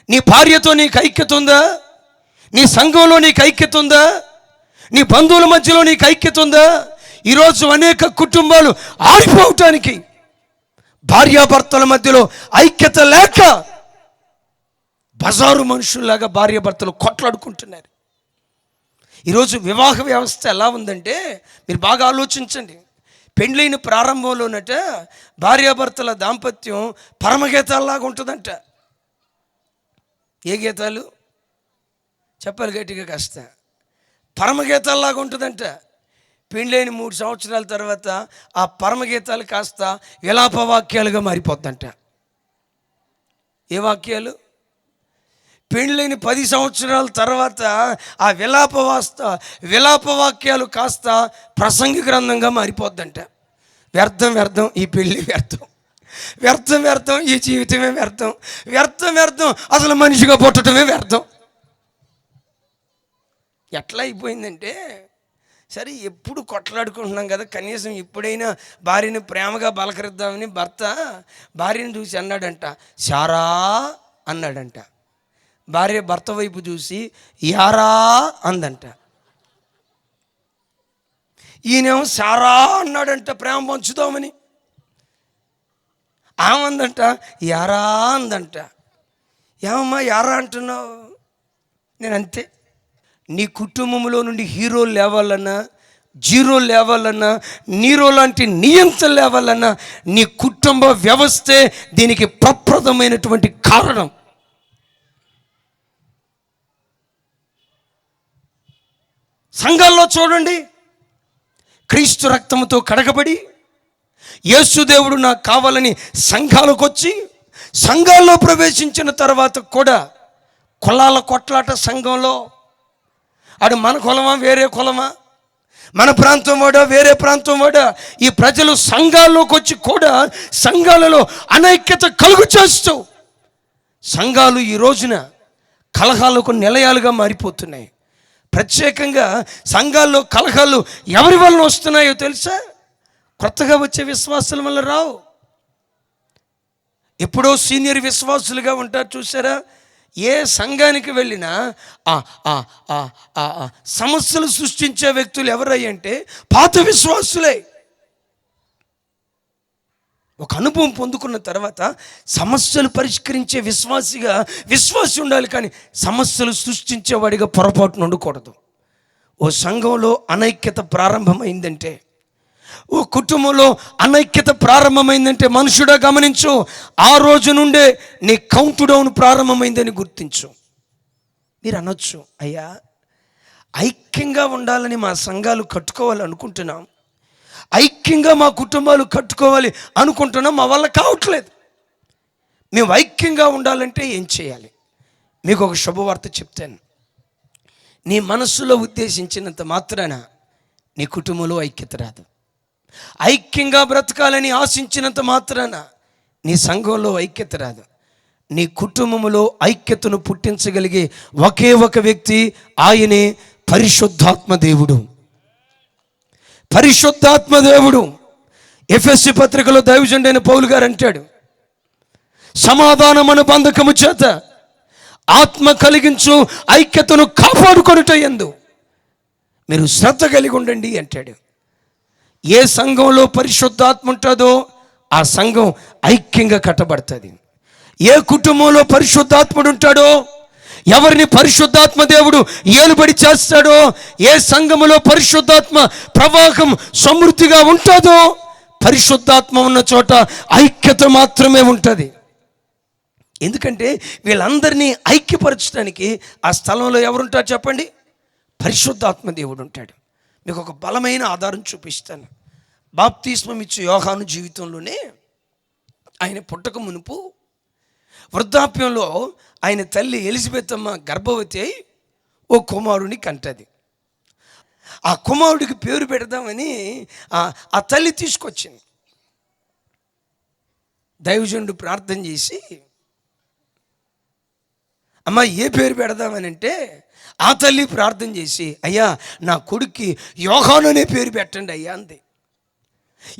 S1: నీ భార్యతో నీకు ఐక్యత ఉందా? నీ సంఘంలో నీకు ఐక్యత ఉందా? నీ బంధువుల మధ్యలో నీకు ఐక్యత ఉందా? ఈరోజు అనేక కుటుంబాలు ఆరిపోవటానికి భార్యాభర్తల మధ్యలో ఐక్యత లేక బజారు మనుషుల్లాగా భార్యాభర్తలు కొట్లాడుకుంటున్నారు. ఈరోజు వివాహ వ్యవస్థ ఎలా ఉందంటే, మీరు బాగా ఆలోచించండి. పెండ్లైన ప్రారంభంలోనట భార్యాభర్తల దాంపత్యం పరమగీతాల్లాగా ఉంటుందంట. ఏ గీతాలు చెప్పాలి గట్టిగా కాస్త? పరమగీతాల్లాగా ఉంటుందంట. పెండ్లైన 3 సంవత్సరాల తర్వాత ఆ పరమగీతాలు కాస్త విలాపవాక్యాలుగా మారిపోద్దంట. ఏ వాక్యాలు? పెండ్లైన 10 సంవత్సరాల తర్వాత ఆ విలాపవాక్యాలు కాస్త ప్రసంగి గ్రంథంగా మారిపోద్దంట. వ్యర్థం వ్యర్థం ఈ పెళ్ళి, వ్యర్థం వ్యర్థం వ్యర్థం ఈ జీవితమే వ్యర్థం, వ్యర్థం వ్యర్థం అసలు మనిషిగా పుట్టడమే వ్యర్థం. ఎట్లా అయిపోయిందంటే, సరే ఎప్పుడు కొట్లాడుకుంటున్నాం కదా, కనీసం ఇప్పుడైనా భార్యని ప్రేమగా బలకరిద్దామని భర్త భార్యను చూసి అన్నాడంట, శారా అన్నాడంట. భార్య భర్త వైపు చూసి యారా అందంట. ఈయనేమో శారా అన్నాడంట ప్రేమ పంచుదామని. ఆమందంట యారా అందంట. ఏమమ్మా యారా అంటున్నావు? నేను అంతే, నీ కుటుంబంలో నుండి హీరో లేవాలన్నా, జీరో లేవాలన్నా, నీరో లాంటి నియంత లేవాలన్నా నీ కుటుంబ వ్యవస్థే దీనికి ప్రప్రదమైనటువంటి కారణం. సంఘాల్లో చూడండి, క్రీస్తు రక్తంతో కడగబడి యేసుదేవుడు నాకు కావాలని సంఘాలకు వచ్చి సంఘాల్లో ప్రవేశించిన తర్వాత కూడా కులాల కొట్లాట సంఘంలో. ఆడు మన కులమా వేరే కులమా, మన ప్రాంతం వాడా వేరే ప్రాంతం వాడా, ఈ ప్రజలు సంఘాల్లోకి వచ్చి కూడా సంఘాలలో అనైక్యత కలుగు చేస్తూ సంఘాలు ఈ రోజున కలహాలకు నిలయాలుగా మారిపోతున్నాయి. ప్రత్యేకంగా సంఘాల్లో కలహాలు ఎవరి వలన వస్తున్నాయో తెలుసా? కొత్తగా వచ్చే విశ్వాసుల వల్ల రావు. ఎప్పుడో సీనియర్ విశ్వాసులుగా ఉంటారు చూసారా, ఏ సంఘానికి వెళ్ళినా సమస్యలు సృష్టించే వ్యక్తులు ఎవరయ్యంటే పాత విశ్వాసులే. ఒక అనుభవం పొందుకున్న తర్వాత సమస్యలు పరిష్కరించే విశ్వాసి ఉండాలి, కానీ సమస్యలు సృష్టించేవాడిగా పొరపాటున ఉండకూడదు. ఓ సంఘంలో అనైక్యత ప్రారంభమైందంటే, ఓ కుటుంబంలో అనైక్యత ప్రారంభమైందంటే మనుషుడా గమనించు, ఆ రోజు నుండే నీ కౌంట్ డౌన్ ప్రారంభమైందని గుర్తించు. మీరు అనొచ్చు, అయ్యా ఐక్యంగా ఉండాలని మా సంఘాలు కట్టుకోవాలి అనుకుంటున్నాం, ఐక్యంగా మా కుటుంబాలు కట్టుకోవాలి అనుకుంటున్నాం, మా వల్ల కావట్లేదు. మేము ఐక్యంగా ఉండాలంటే ఏం చేయాలి? మీకు ఒక శుభవార్త చెప్తాను. నీ మనస్సులో ఉద్దేశించినంత మాత్రాన నీ కుటుంబంలో ఐక్యత రాదు. ఐక్యంగా బ్రతకాలని ఆశించినంత మాత్రాన నీ సంఘంలో ఐక్యత రాదు. నీ కుటుంబంలో ఐక్యతను పుట్టించగలిగే ఒకే ఒక వ్యక్తి, ఆయనే పరిశుద్ధాత్మ దేవుడు. పరిశుద్ధాత్మ దేవుడు. ఎఫెసీ పత్రికలో దైవజనుడైన పౌలు గారు అంటాడు, సమాధానమను బంధకము చేత ఆత్మ కలిగించు ఐక్యతను కాపాడుకొనుట యందు మీరు శ్రద్ధ కలిగి ఉండండి అంటాడు. ఏ సంఘంలో పరిశుద్ధాత్మ ఉంటుందో ఆ సంఘం ఐక్యంగా కట్టబడుతుంది. ఏ కుటుంబంలో పరిశుద్ధాత్ముడు ఉంటాడో, ఎవరిని పరిశుద్ధాత్మ దేవుడు ఏలుబడి చేస్తాడో, ఏ సంఘములో పరిశుద్ధాత్మ ప్రవాహం సమృద్ధిగా ఉంటుందో, పరిశుద్ధాత్మ ఉన్న చోట ఐక్యత మాత్రమే ఉంటుంది. ఎందుకంటే వీళ్ళందరినీ ఐక్యపరచడానికి ఆ స్థలంలో ఎవరుంటారు చెప్పండి? పరిశుద్ధాత్మ దేవుడు ఉంటాడు. మీకు ఒక బలమైన ఆధారం చూపిస్తాను. బాప్తిస్మం ఇచ్చే యోహాను జీవితంలోనే ఆయన పుట్టక మునుపు వృద్ధాప్యంలో ఆయన తల్లి ఎలిజబెత్ అమ్మ గర్భవతి అయి ఓ కుమారుని కంటది. ఆ కుమారుడికి పేరు పెడదామని ఆ తల్లి తీసుకొచ్చింది. దైవజనుడు ప్రార్థన చేసి, అమ్మ ఏ పేరు పెడదామని అంటే ఆ తల్లి ప్రార్థన చేసి, అయ్యా నా కొడుక్కి యోహాను అనే పేరు పెట్టండి అయ్యా అంది.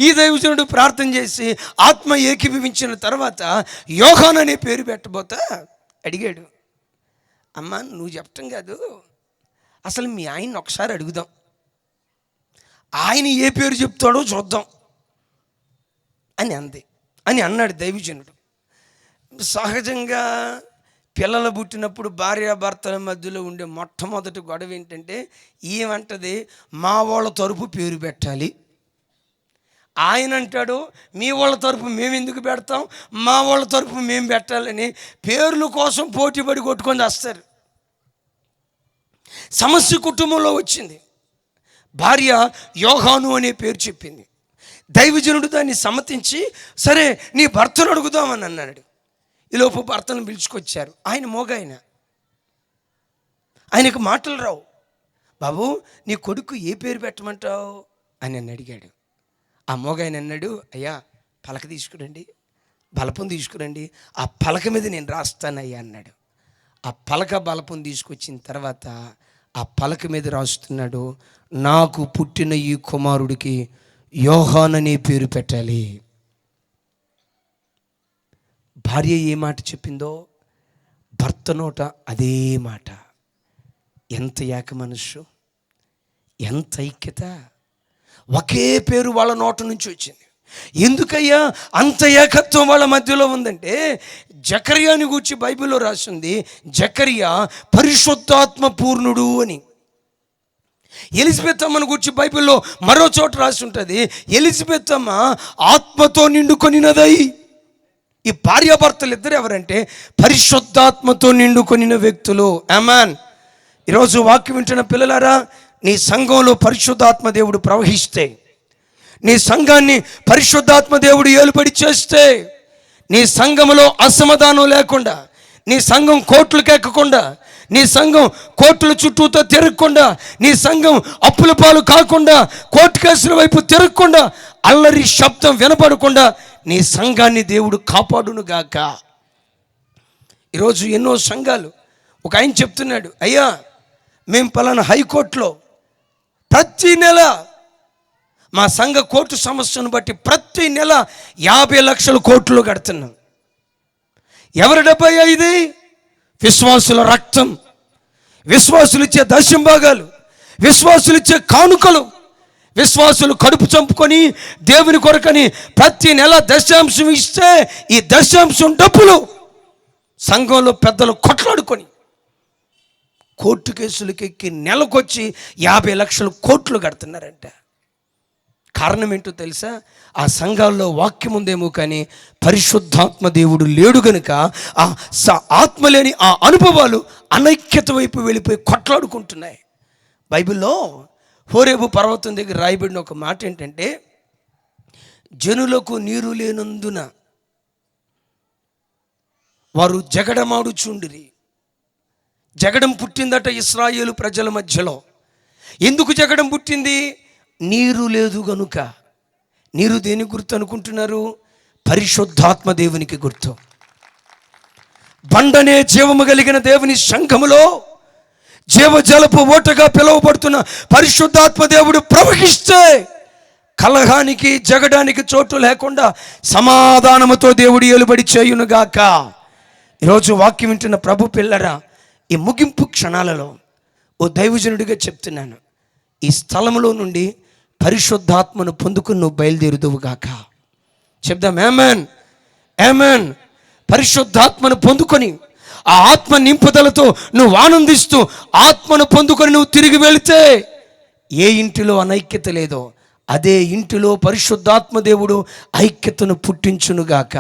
S1: ఈ దైవజనుడు ప్రార్థన చేసి ఆత్మ ఏకీభవించిన తర్వాత యోహాను అనే పేరు పెట్టబోతా అడిగాడు. అమ్మ నువ్వు చెప్పటం కాదు, అసలు మీ ఆయన్ని ఒకసారి అడుగుదాం, ఆయన ఏ పేరు చెప్తాడో చూద్దాం అని అన్నాడు దైవజనుడు. సహజంగా పిల్లలు పుట్టినప్పుడు భార్యాభర్తల మధ్యలో ఉండే మొట్టమొదటి గొడవ ఏంటంటే, ఏమంటది మా వాళ్ళ తరపు పేరు పెట్టాలి, ఆయన అంటాడు మీ వాళ్ళ తరపు మేము ఎందుకు పెడతాం, మా వాళ్ళ తరపు మేము పెట్టాలని పేర్ల కోసం పోటీపడి కొట్టుకొని వస్తారు. సమస్య కుటుంబంలో వచ్చింది. భార్య యోహాను అనే పేరు చెప్పింది. దైవజనుడు దాన్ని సమ్మతించి, సరే నీ భర్తను అడుగుదామని అన్నాడు. ఈలోపు భర్తను పిలుచుకొచ్చారు. ఆయన మోగాయన, ఆయనకు మాటలు రావు. బాబు నీ కొడుకు ఏ పేరు పెట్టమంటావు అని నన్ను అడిగాడు. ఆ మోగాయన అన్నాడు, అయ్యా పలక తీసుకురండి, బలపం తీసుకురండి, ఆ పలక మీద నేను రాస్తానయ్యా అన్నాడు. ఆ పలక బలపం తీసుకొచ్చిన తర్వాత ఆ పలక మీద రాస్తున్నాడు, నాకు పుట్టిన ఈ కుమారుడికి యోహాను అనే పేరు పెట్టాలి. భార్య ఏ మాట చెప్పిందో భర్త నోట అదే మాట. ఎంత ఏక మనస్సు, ఎంత ఐక్యత! ఒకే పేరు వాళ్ళ నోట నుంచి వచ్చింది. ఎందుకయ్యా అంత ఏకత్వం వాళ్ళ మధ్యలో ఉందంటే, జకర్యాని గూర్చి బైబిల్లో రాసింది, జకర్యా పరిశుద్ధాత్మ పూర్ణుడు అని. ఎలిజబెత్ అమ్మను గురించి బైబిల్లో మరో చోట రాసి ఉంటుంది, ఎలిజబెత్ అమ్మ ఆత్మతో నిండుకొనినదై. ఈ భార్యాభర్తలు ఇద్దరు ఎవరంటే పరిశుద్ధాత్మతో నిండుకొనిన వ్యక్తులు. ఆమేన్. ఈరోజు వాక్యం వింటున్న పిల్లలారా, నీ సంఘంలో పరిశుద్ధాత్మ దేవుడు ప్రవహిస్తే, నీ సంఘాన్ని పరిశుద్ధాత్మ దేవుడు ఏలుబడి చేస్తే, నీ సంఘములో అసమాధానం లేకుండా, నీ సంఘం కోర్టులకు ఎక్కకుండా, నీ సంఘం కోర్టుల చుట్టూతో తిరగకుండా, నీ సంఘం అప్పుల పాలు కాకుండా, కోర్టు కేసుల వైపు తిరగకుండా, అల్లరి శబ్దం వినపడకుండా నీ సంఘాన్ని దేవుడు కాపాడునుగాక. ఈరోజు ఎన్నో సంఘాలు, ఒక ఆయన చెప్తున్నాడు, అయ్యా మేము పలానా హైకోర్టులో ప్రతి నెల మా సంఘ కోర్టు సమస్యను బట్టి ప్రతి నెల 50 లక్షల కోట్లు కడుతున్నాం. ఎవరి డబ్బయ్యా ఇది? విశ్వాసుల రక్తం, విశ్వాసులు ఇచ్చే దశంభాగాలు, విశ్వాసులు ఇచ్చే కానుకలు, విశ్వాసులు కడుపు చంపుకొని దేవుని కొరకని ప్రతి నెల దశాంశం ఇస్తే, ఈ దశాంశం డబ్బులు సంఘంలో పెద్దలు కొట్లాడుకొని కోర్టు కేసులకి ఎక్కి నెలకొచ్చి 50 లక్షల కోట్లు కడుతున్నారంట. కారణం ఏంటో తెలుసా? ఆ సంఘాల్లో వాక్యం ఉందేమో కానీ పరిశుద్ధాత్మ దేవుడు లేడు గనుక ఆ ఆత్మ లేని ఆ అనుభవాలు అనైక్యత వైపు వెళ్ళిపోయి కొట్లాడుకుంటున్నాయి. బైబిల్లో హోరేబు పర్వతం దగ్గర రాయబడిన ఒక మాట ఏంటంటే, జనులకు నీరు లేనందున వారు జగడమాడుచుండిరి. జగడం పుట్టిందట ఇశ్రాయేలు ప్రజల మధ్యలో. ఎందుకు జగడం పుట్టింది? నీరు లేదు గనుక. నీరు దేని గుర్తు అనుకుంటున్నారు? పరిశుద్ధాత్మ దేవునికి గుర్తు. బండనే జీవము కలిగిన దేవుని సంఘములో జీవజలపు ఓటగా పిలువబడుతున్న పరిశుద్ధాత్మ దేవుడు ప్రవహిస్తే కలహానికి జగడానికి చోటు లేకుండా సమాధానముతో దేవుడు ఏలుబడి చేయునుగాక. ఈరోజు వాక్యం వింటున్న ప్రభు పిల్లరా, ఈ ముగింపు క్షణాలలో ఓ దైవజనుడిగా చెప్తున్నాను, ఈ స్థలంలో నుండి పరిశుద్ధాత్మను పొందుకుని నువ్వు బయలుదేరుదువుగాక. చెప్దాం ఆమేన్, ఆమేన్. పరిశుద్ధాత్మను పొందుకొని ఆ ఆత్మ నింపుదలతో నువ్వు ఆనందిస్తూ ఆత్మను పొందుకొని నువ్వు తిరిగి వెళితే, ఏ ఇంటిలో అనైక్యత లేదో అదే ఇంటిలో పరిశుద్ధాత్మ దేవుడు ఐక్యతను పుట్టించునుగాక.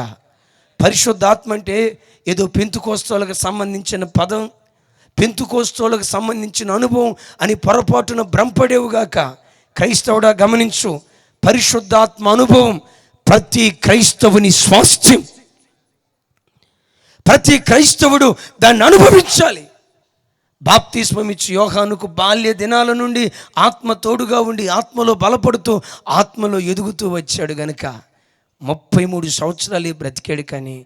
S1: పరిశుద్ధాత్మ అంటే ఏదో పెంతుకోస్తోలకు సంబంధించిన పదం, పెంతుకోస్తోలకు సంబంధించిన అనుభవం అని పొరపాటున భ్రమపడేవుగాక. క్రైస్తవుడా గమనించు, పరిశుద్ధాత్మ అనుభవం ప్రతి క్రైస్తవుని స్వాస్థ్యం. ప్రతి క్రైస్తవుడు దాన్ని అనుభవించాలి. బాప్తిస్మం ఇచ్చి యోహానుకు బాల్య దినాల నుండి ఆత్మ తోడుగా ఉండి ఆత్మలో బలపడుతూ ఆత్మలో ఎదుగుతూ వచ్చాడు గనుక 33 సంవత్సరాలే బ్రతికాడు. కానీ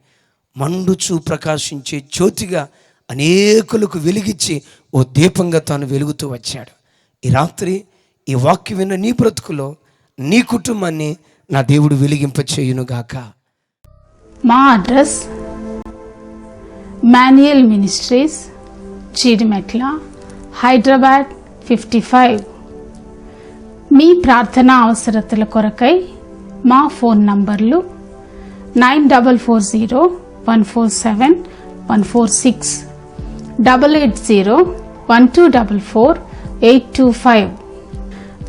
S1: మండుచు ప్రకాశించే జ్యోతిగా అనేకులకు వెలిగించి ఓ దీపంగా తాను వెలుగుతూ వచ్చాడు. ఈ రాత్రి ఈ వాక్యం విన్న నీ బ్రతుకులో నీ కుటుంబాన్ని నా దేవుడు వెలిగింప చేయునుగాక.
S2: మా అడ్రస్ మాన్యుయల్ మినిస్ట్రీస్, చీడిమెట్ల, హైదరాబాద్ 55. మీ ప్రార్థనా అవసరతల కొరకై మా ఫోన్ నంబర్లు 9401471446, 8801244825.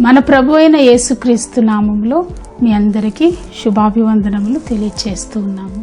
S2: మన ప్రభు అయిన యేసుక్రీస్తు నామంలో మీ అందరికీ శుభాభివందనములు తెలియజేస్తూ ఉన్నాము.